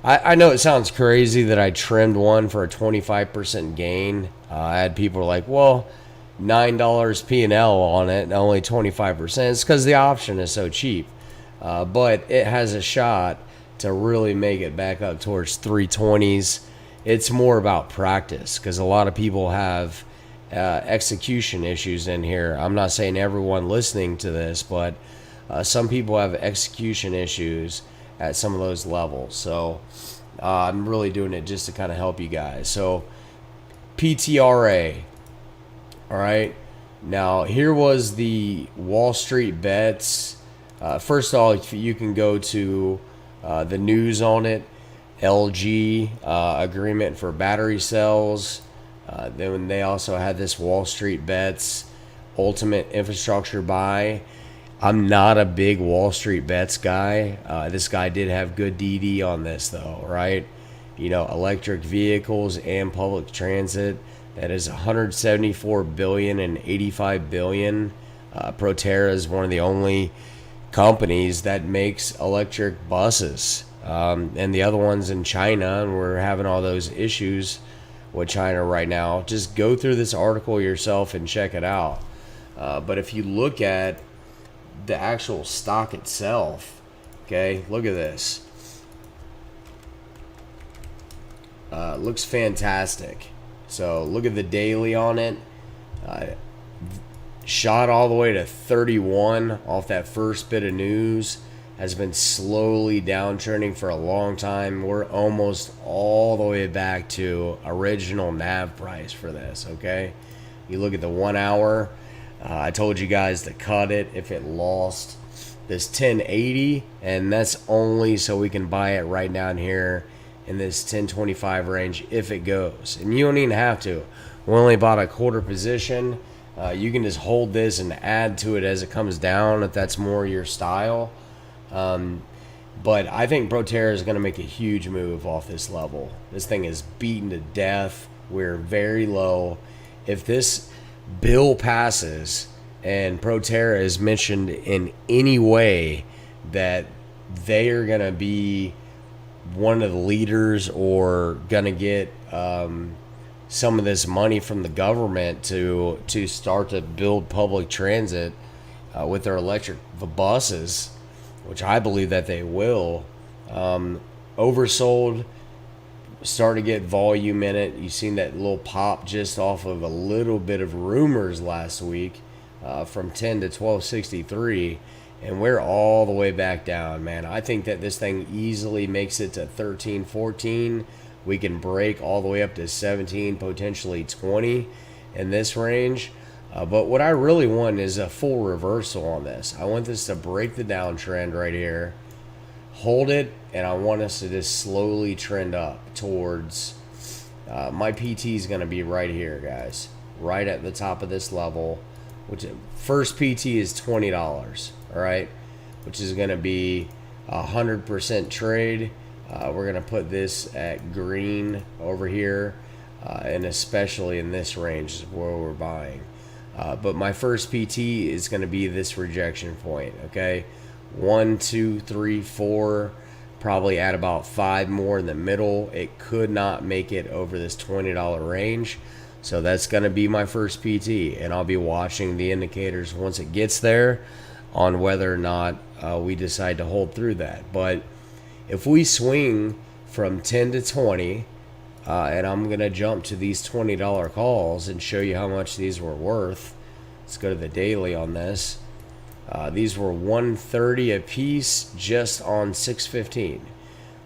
A: I know it sounds crazy that I trimmed one for a 25% gain. I had people like, well, $9 P&L on it and only 25%. It's because the option is so cheap. But it has a shot to really make it back up towards 320s. It's more about practice because a lot of people have execution issues in here. I'm not saying everyone listening to this, but some people have execution issues at some of those levels. So I'm really doing it just to kind of help you guys. So PTRA. All right. Now, here was the Wall Street bets. First of all, you can go to the news on it. LG agreement for battery cells. Then they also had this Wall Street bets ultimate infrastructure buy. I'm not a big Wall Street bets guy. This guy did have good DD on this though, right? You know, electric vehicles and public transit. That is 174 billion and 85 billion. Proterra is one of the only companies that makes electric buses, and the other ones in China, and we're having all those issues with China right now. Just go through this article yourself and check it out. But if you look at the actual stock itself, okay, look at this. Looks fantastic. So look at the daily on it. Shot all the way to 31 off that first bit of news. Has been slowly downtrending for a long time. We're almost all the way back to original NAV price for this, okay? You look at the 1 hour. I told you guys to cut it if it lost this 1080, and that's only so we can buy it right down here in this 1025 range if it goes. And you don't even have to. We only bought a quarter position. You can just hold this and add to it as it comes down if that's more your style. But I think Proterra is going to make a huge move off this level. This thing is beaten to death. We're very low. If this bill passes and Proterra is mentioned in any way that they are going to be one of the leaders or going to get some of this money from the government to start to build public transit with their electric buses, which I believe that they will. Oversold, start to get volume in it. You've seen that little pop just off of a little bit of rumors last week from 10 to 1263, and we're all the way back down, man. I think that this thing easily makes it to 13, 14. We can break all the way up to 17, potentially 20 in this range. But what I really want is a full reversal on this. I want this to break the downtrend right here, hold it, and I want us to just slowly trend up towards my PT is going to be right here, guys, right at the top of this level, which first PT is $20, all right, which is going to be 100% trade. We're going to put this at green over here, and especially in this range is where we're buying. But my first PT is going to be this rejection point, okay? 1, 2, 3, 4, probably add about 5 more in the middle. It could not make it over this $20 range. So that's going to be my first PT, and I'll be watching the indicators once it gets there on whether or not we decide to hold through that. But if we swing from 10 to 20, and I'm going to jump to these $20 calls and show you how much these were worth. Let's go to the daily on this. These were $130 a piece just on 615.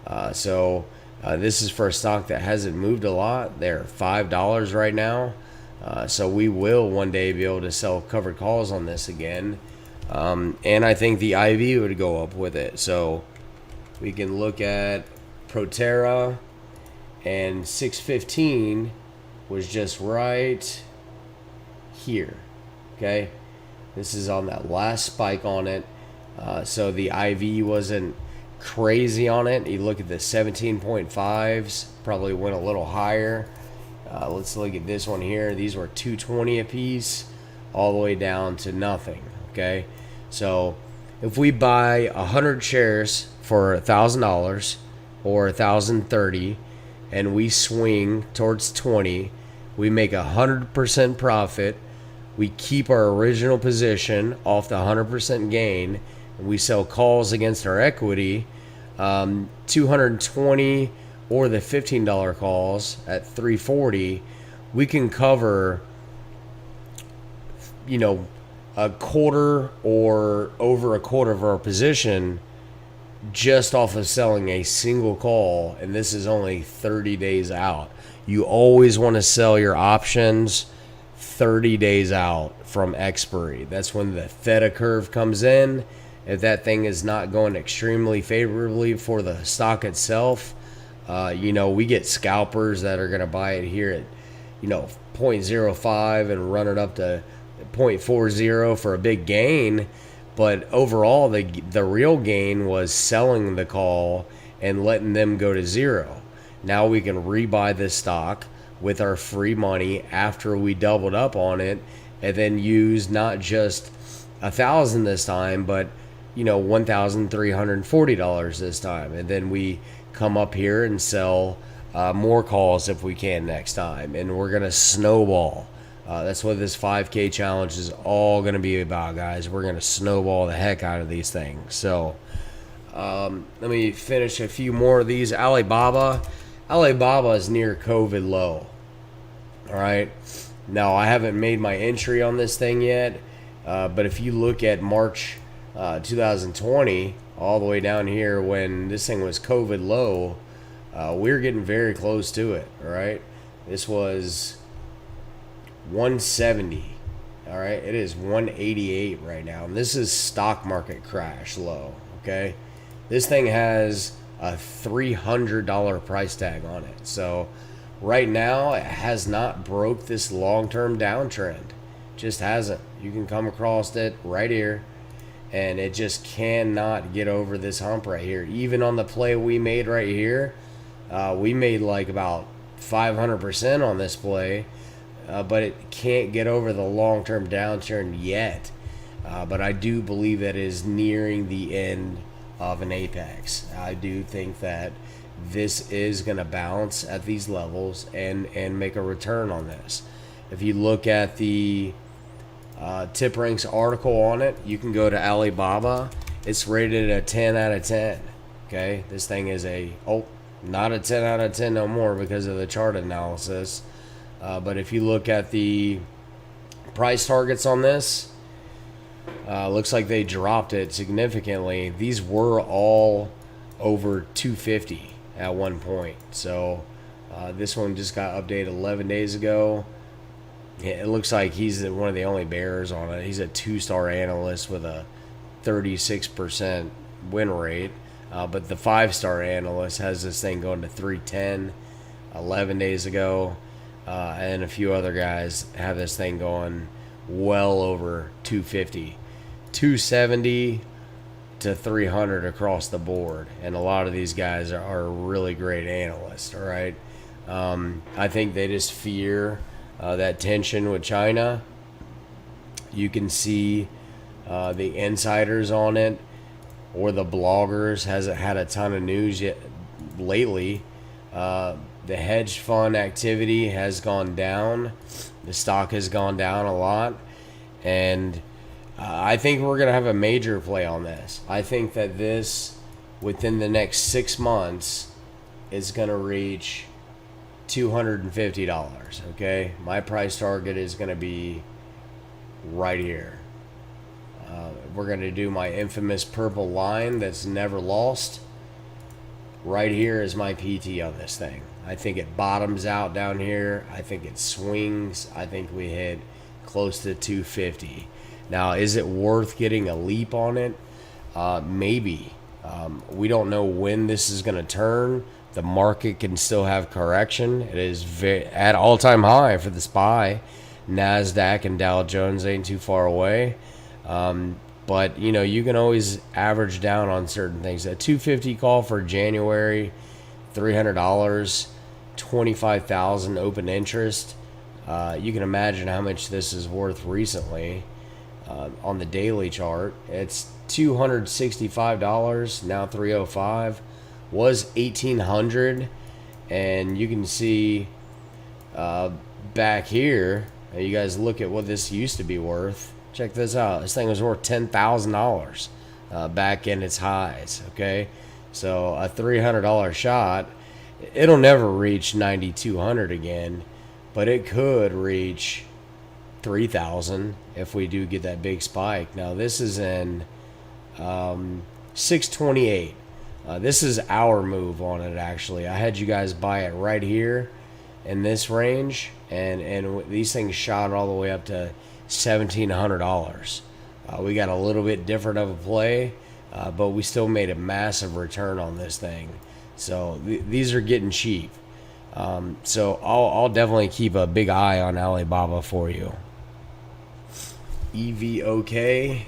A: This is for a stock that hasn't moved a lot. They're $5 right now. So we will one day be able to sell covered calls on this again. And I think the IV would go up with it. So we can look at Proterra, and 615 was just right here. Okay. This is on that last spike on it. So the IV wasn't crazy on it. You look at the 17.5s, probably went a little higher. Let's look at this one here. These were 220 a piece, all the way down to nothing. Okay, so if we buy 100 shares for $1,000 or 1,030, and we swing towards 20, we make 100% profit. We keep our original position off the 100% gain, and we sell calls against our equity. 220 or the $15 calls at 340, we can cover, a quarter or over a quarter of our position just off of selling a single call, and this is only 30 days out. You always want to sell your options 30 days out from expiry. That's when the theta curve comes in. If that thing is not going extremely favorably for the stock itself, we get scalpers that are going to buy it here at, 0.05 and run it up to 0.40 for a big gain. But overall, the real gain was selling the call and letting them go to zero. Now we can rebuy this stock with our free money after we doubled up on it, and then use not just $1,000 this time, but $1,340 this time, and then we come up here and sell more calls if we can next time, and we're gonna snowball. That's what this 5K challenge is all gonna be about, guys. We're gonna snowball the heck out of these things. So let me finish a few more of these. Alibaba is near COVID low. All right, now I haven't made my entry on this thing yet, but if you look at March 2020 all the way down here when this thing was COVID low, we're getting very close to it. All right, this was 170. All right, it is 188 right now, and this is stock market crash low. Okay, this thing has a $300 price tag on it. So right now it has not broke this long-term downtrend. Just hasn't. You can come across it right here, and it just cannot get over this hump right here. Even on the play we made right here, we made like about 500% on this play, but it can't get over the long-term downturn yet. But I do believe that it is nearing the end of an apex. I do think that this is going to bounce at these levels and make a return on this. If you look at the Tip Ranks article on it, you can go to Alibaba. It's rated a 10 out of 10. Okay, this thing is not a 10 out of 10 no more because of the chart analysis. But if you look at the price targets on this, looks like they dropped it significantly. These were all over 250 at one point. So this one just got updated 11 days ago. It looks like he's one of the only bears on it. He's a 2-star analyst with a 36% win rate. But the 5-star analyst has this thing going to 310 11 days ago. And a few other guys have this thing going well over 250, 270 to 300 across the board. And a lot of these guys are really great analysts. All right. I think they just fear that tension with China. You can see the insiders on it, or the bloggers hasn't had a ton of news yet lately. The hedge fund activity has gone down. The stock has gone down a lot. And I think we're going to have a major play on this. I think that this, within the next 6 months, is going to reach $250. Okay? My price target is going to be right here. We're going to do my infamous purple line that's never lost. right here is my PT on this thing. I think it bottoms out down here. I think it swings. I think we hit close to 250. Now, is it worth getting a leap on it? Maybe. We don't know when this is going to turn. The market can still have correction. It is at all-time high for the SPY. NASDAQ and Dow Jones ain't too far away. But, you know, you can always average down on certain things. A 250 call for January, $300, 25,000 open interest. You can imagine how much this is worth recently. On the daily chart, it's $265, now $305, was $1,800, and you can see back here, you guys look at what this used to be worth. Check this out. This thing was worth $10,000 back in its highs. Okay, so a $300 shot, it'll never reach 9,200 again, but it could reach 3,000 if we do get that big spike. Now this is in 628. This is our move on it. Actually, I had you guys buy it right here in this range, and these things shot all the way up to $1,700. We got a little bit different of a play, but we still made a massive return on this thing. So these are getting cheap. So I'll definitely keep a big eye on Alibaba for you. EVOK.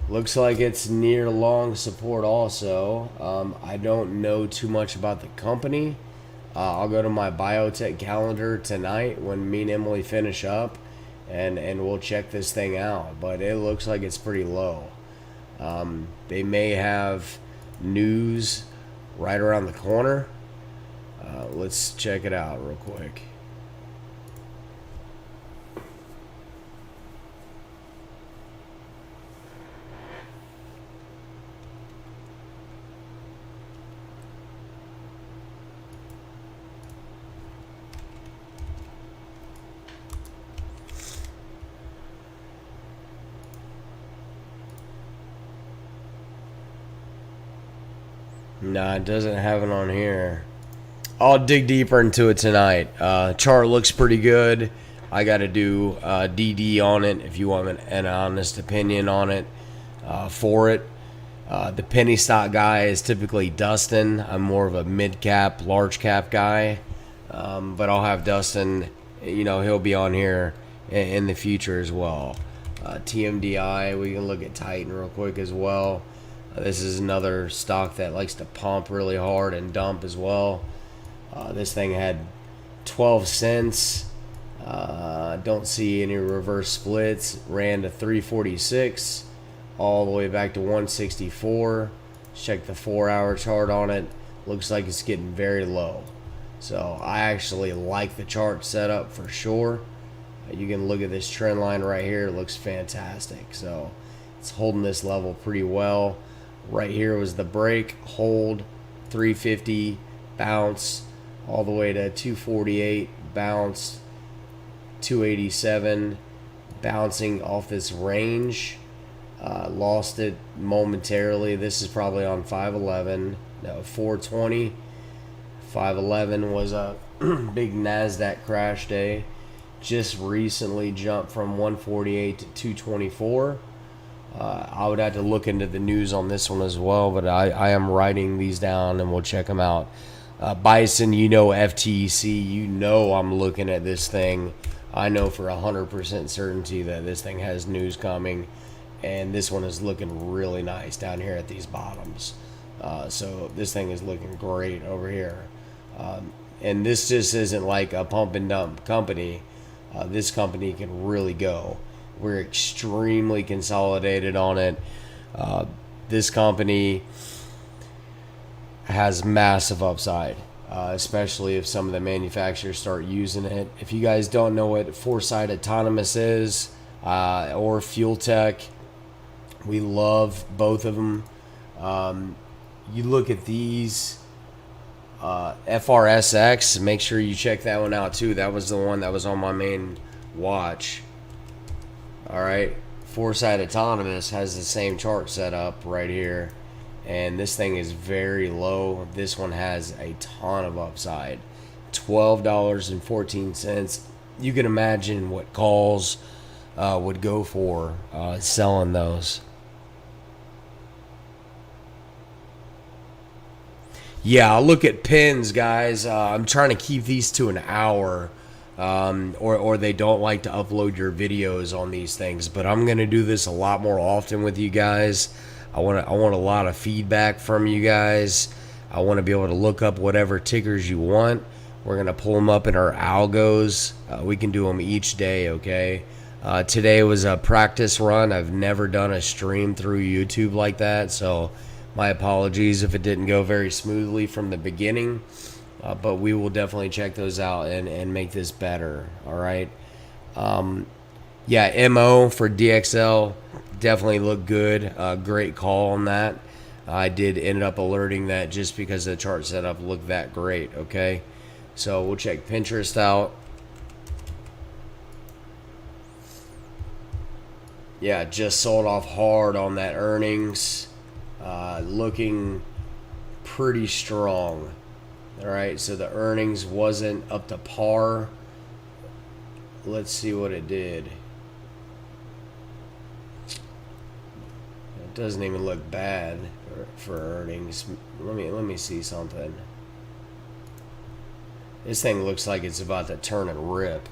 A: Looks like it's near long support also. I don't know too much about the company. I'll go to my biotech calendar tonight when me and Emily finish up, and we'll check this thing out. But it looks like it's pretty low. They may have news right around the corner. Let's check it out real quick. Nah, it doesn't have it on here. I'll dig deeper into it tonight. Chart looks pretty good. I got to do DD on it if you want an honest opinion on it for it. The penny stock guy is typically Dustin. I'm more of a mid cap, large cap guy. But I'll have Dustin, you know, he'll be on here in the future as well. TMDI, we can look at Titan real quick as well. This is another stock that likes to pump really hard and dump as well. This thing had 12 cents. Don't see any reverse splits. Ran to 346 all the way back to 164. Check the 4-hour chart on it. Looks like it's getting very low. So I actually like the chart setup for sure. You can look at this trend line right here. It looks fantastic. So it's holding this level pretty well. Right here was the break, hold, 350, bounce, all the way to 248, bounce, 287, bouncing off this range. Lost it momentarily. This is probably on 511, no, 420. 511 was a big NASDAQ crash day. Just recently jumped from 148 to 224. I would have to look into the news on this one as well, but I am writing these down and we'll check them out. Bison, you know, FTC, you know, I'm looking at this thing. I know for 100% certainty that this thing has news coming, and this one is looking really nice down here at these bottoms. So this thing is looking great over here. And this just isn't like a pump and dump company. This company can really go. We're extremely consolidated on it. This company has massive upside, especially if some of the manufacturers start using it. If you guys don't know what Foresight Autonomous is, or Fuel Tech, we love both of them. You look at these, FRSX, make sure you check that one out too. That was the one that was on my main watch. All right, Foresight Autonomous has the same chart set up right here, and this thing is very low. This one has a ton of upside, $12.14. You can imagine what calls would go for selling those. Yeah, I'll look at pins, guys. I'm trying to keep these to an hour, or they don't like to upload your videos on these things. But I'm gonna do this a lot more often with you guys. I want a lot of feedback from you guys. I want to be able to look up whatever tickers you want. We're gonna pull them up in our algos. We can do them each day, okay? Today was a practice run. I've never done a stream through YouTube like that, so my apologies if it didn't go very smoothly from the beginning, but we will definitely check those out and make this better, all right? Yeah, MO for DXL definitely looked good. Great call on that. I did end up alerting that just because the chart setup looked that great, okay? So we'll check Pinterest out. Yeah, just sold off hard on that earnings. Looking pretty strong. All right, so the earnings wasn't up to par. Let's see what it did. It doesn't even look bad for earnings. Let me see something. This thing looks like it's about to turn and rip.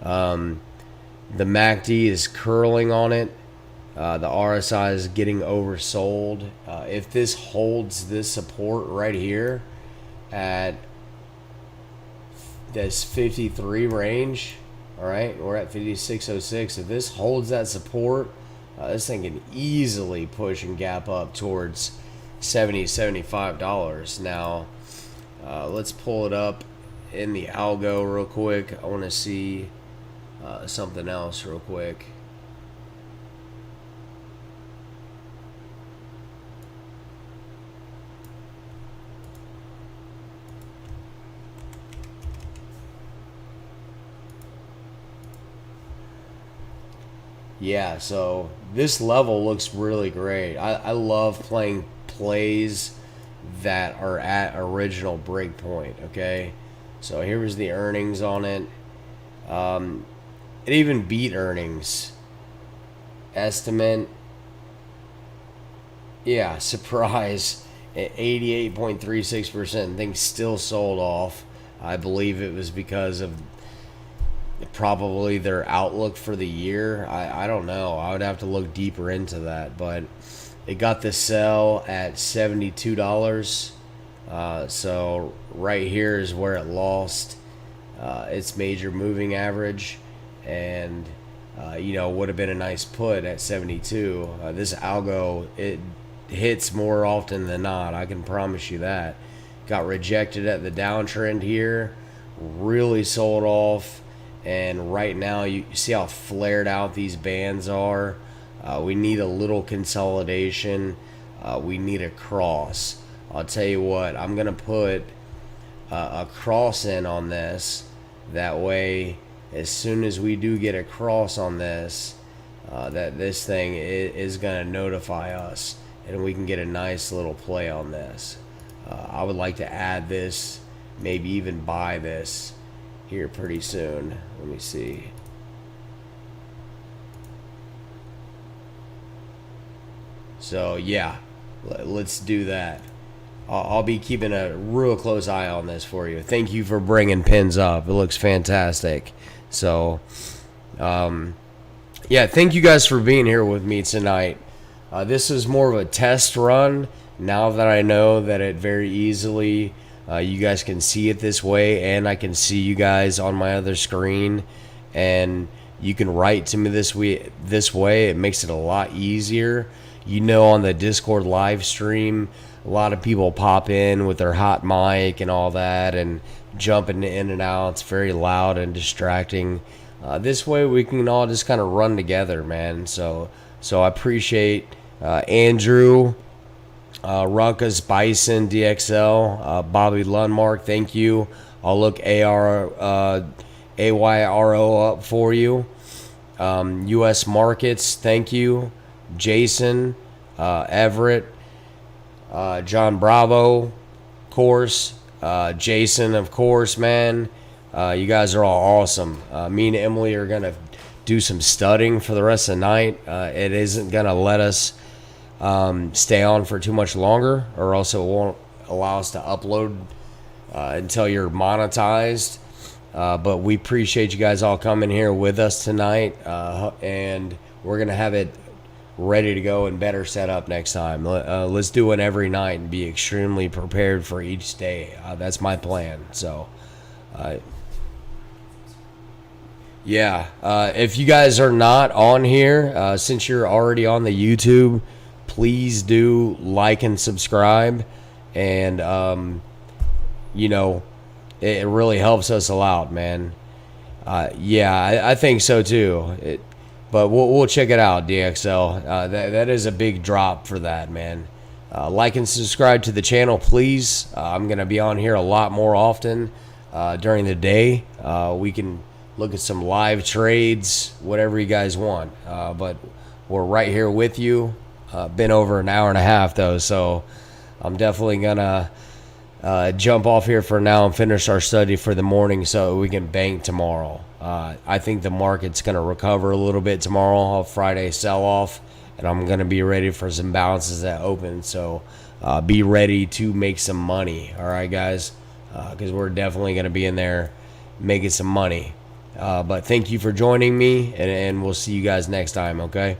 A: The MACD is curling on it. The RSI is getting oversold. If this holds this support right here at this 53 range, all right, we're at 5606. If this holds that support, this thing can easily push and gap up towards $75. Now, let's pull it up in the algo real quick. I want to see something else real quick. Yeah, so this level looks really great. I love playing plays that are at original breakpoint, okay? So here was the earnings on it. It even beat earnings. Estimate. Yeah, surprise. At 88.36%. Things still sold off. I believe it was because of probably their outlook for the year. I don't know. I would have to look deeper into that. But it got the sell at $72. So right here is where it lost its major moving average. And, would have been a nice put at 72. This algo, it hits more often than not. I can promise you that. Got rejected at the downtrend here. Really sold off. And right now, you see how flared out these bands are. We need a little consolidation. We need a cross. I'll tell you what, I'm going to put a cross in on this. That way, as soon as we do get a cross on this, that this thing is going to notify us. And we can get a nice little play on this. I would like to add this, maybe even buy this here pretty soon. Let me see. So yeah, let's do that. I'll be keeping a real close eye on this for you. Thank you for bringing pins up. It looks fantastic. So yeah, thank you guys for being here with me tonight. This is more of a test run. Now that I know that it very easily you guys can see it this way, and I can see you guys on my other screen, and you can write to me this way. It makes it a lot easier. On the Discord live stream, a lot of people pop in with their hot mic and all that and jumping in and out. It's very loud and distracting. This way we can all just kind of run together, man. So I appreciate Andrew, Ruckus, Bison, DXL, Bobby Lundmark, thank you. I'll look AYRO up for you. U.S. markets, thank you. Jason, Everett, John Bravo, of course. Jason, of course, man. You guys are all awesome. Me and Emily are going to do some studying for the rest of the night. It isn't going to let us stay on for too much longer, or else it won't allow us to upload until you're monetized. But we appreciate you guys all coming here with us tonight, and we're going to have it ready to go and better set up next time. Let's do it every night and be extremely prepared for each day. That's my plan. So, yeah. If you guys are not on here, since you're already on the YouTube, please do like and subscribe. And, you know, it really helps us a lot, man. Yeah, I think so too. But we'll check it out, DXL. That is a big drop for that, man. Like and subscribe to the channel, please. I'm going to be on here a lot more often during the day. We can look at some live trades, whatever you guys want. But we're right here with you. Been over an hour and a half, though, so I'm definitely going to jump off here for now and finish our study for the morning so we can bank tomorrow. I think the market's going to recover a little bit tomorrow off Friday sell-off, and I'm going to be ready for some bounces that open. So be ready to make some money, all right, guys? Because we're definitely going to be in there making some money. But thank you for joining me, and we'll see you guys next time, okay?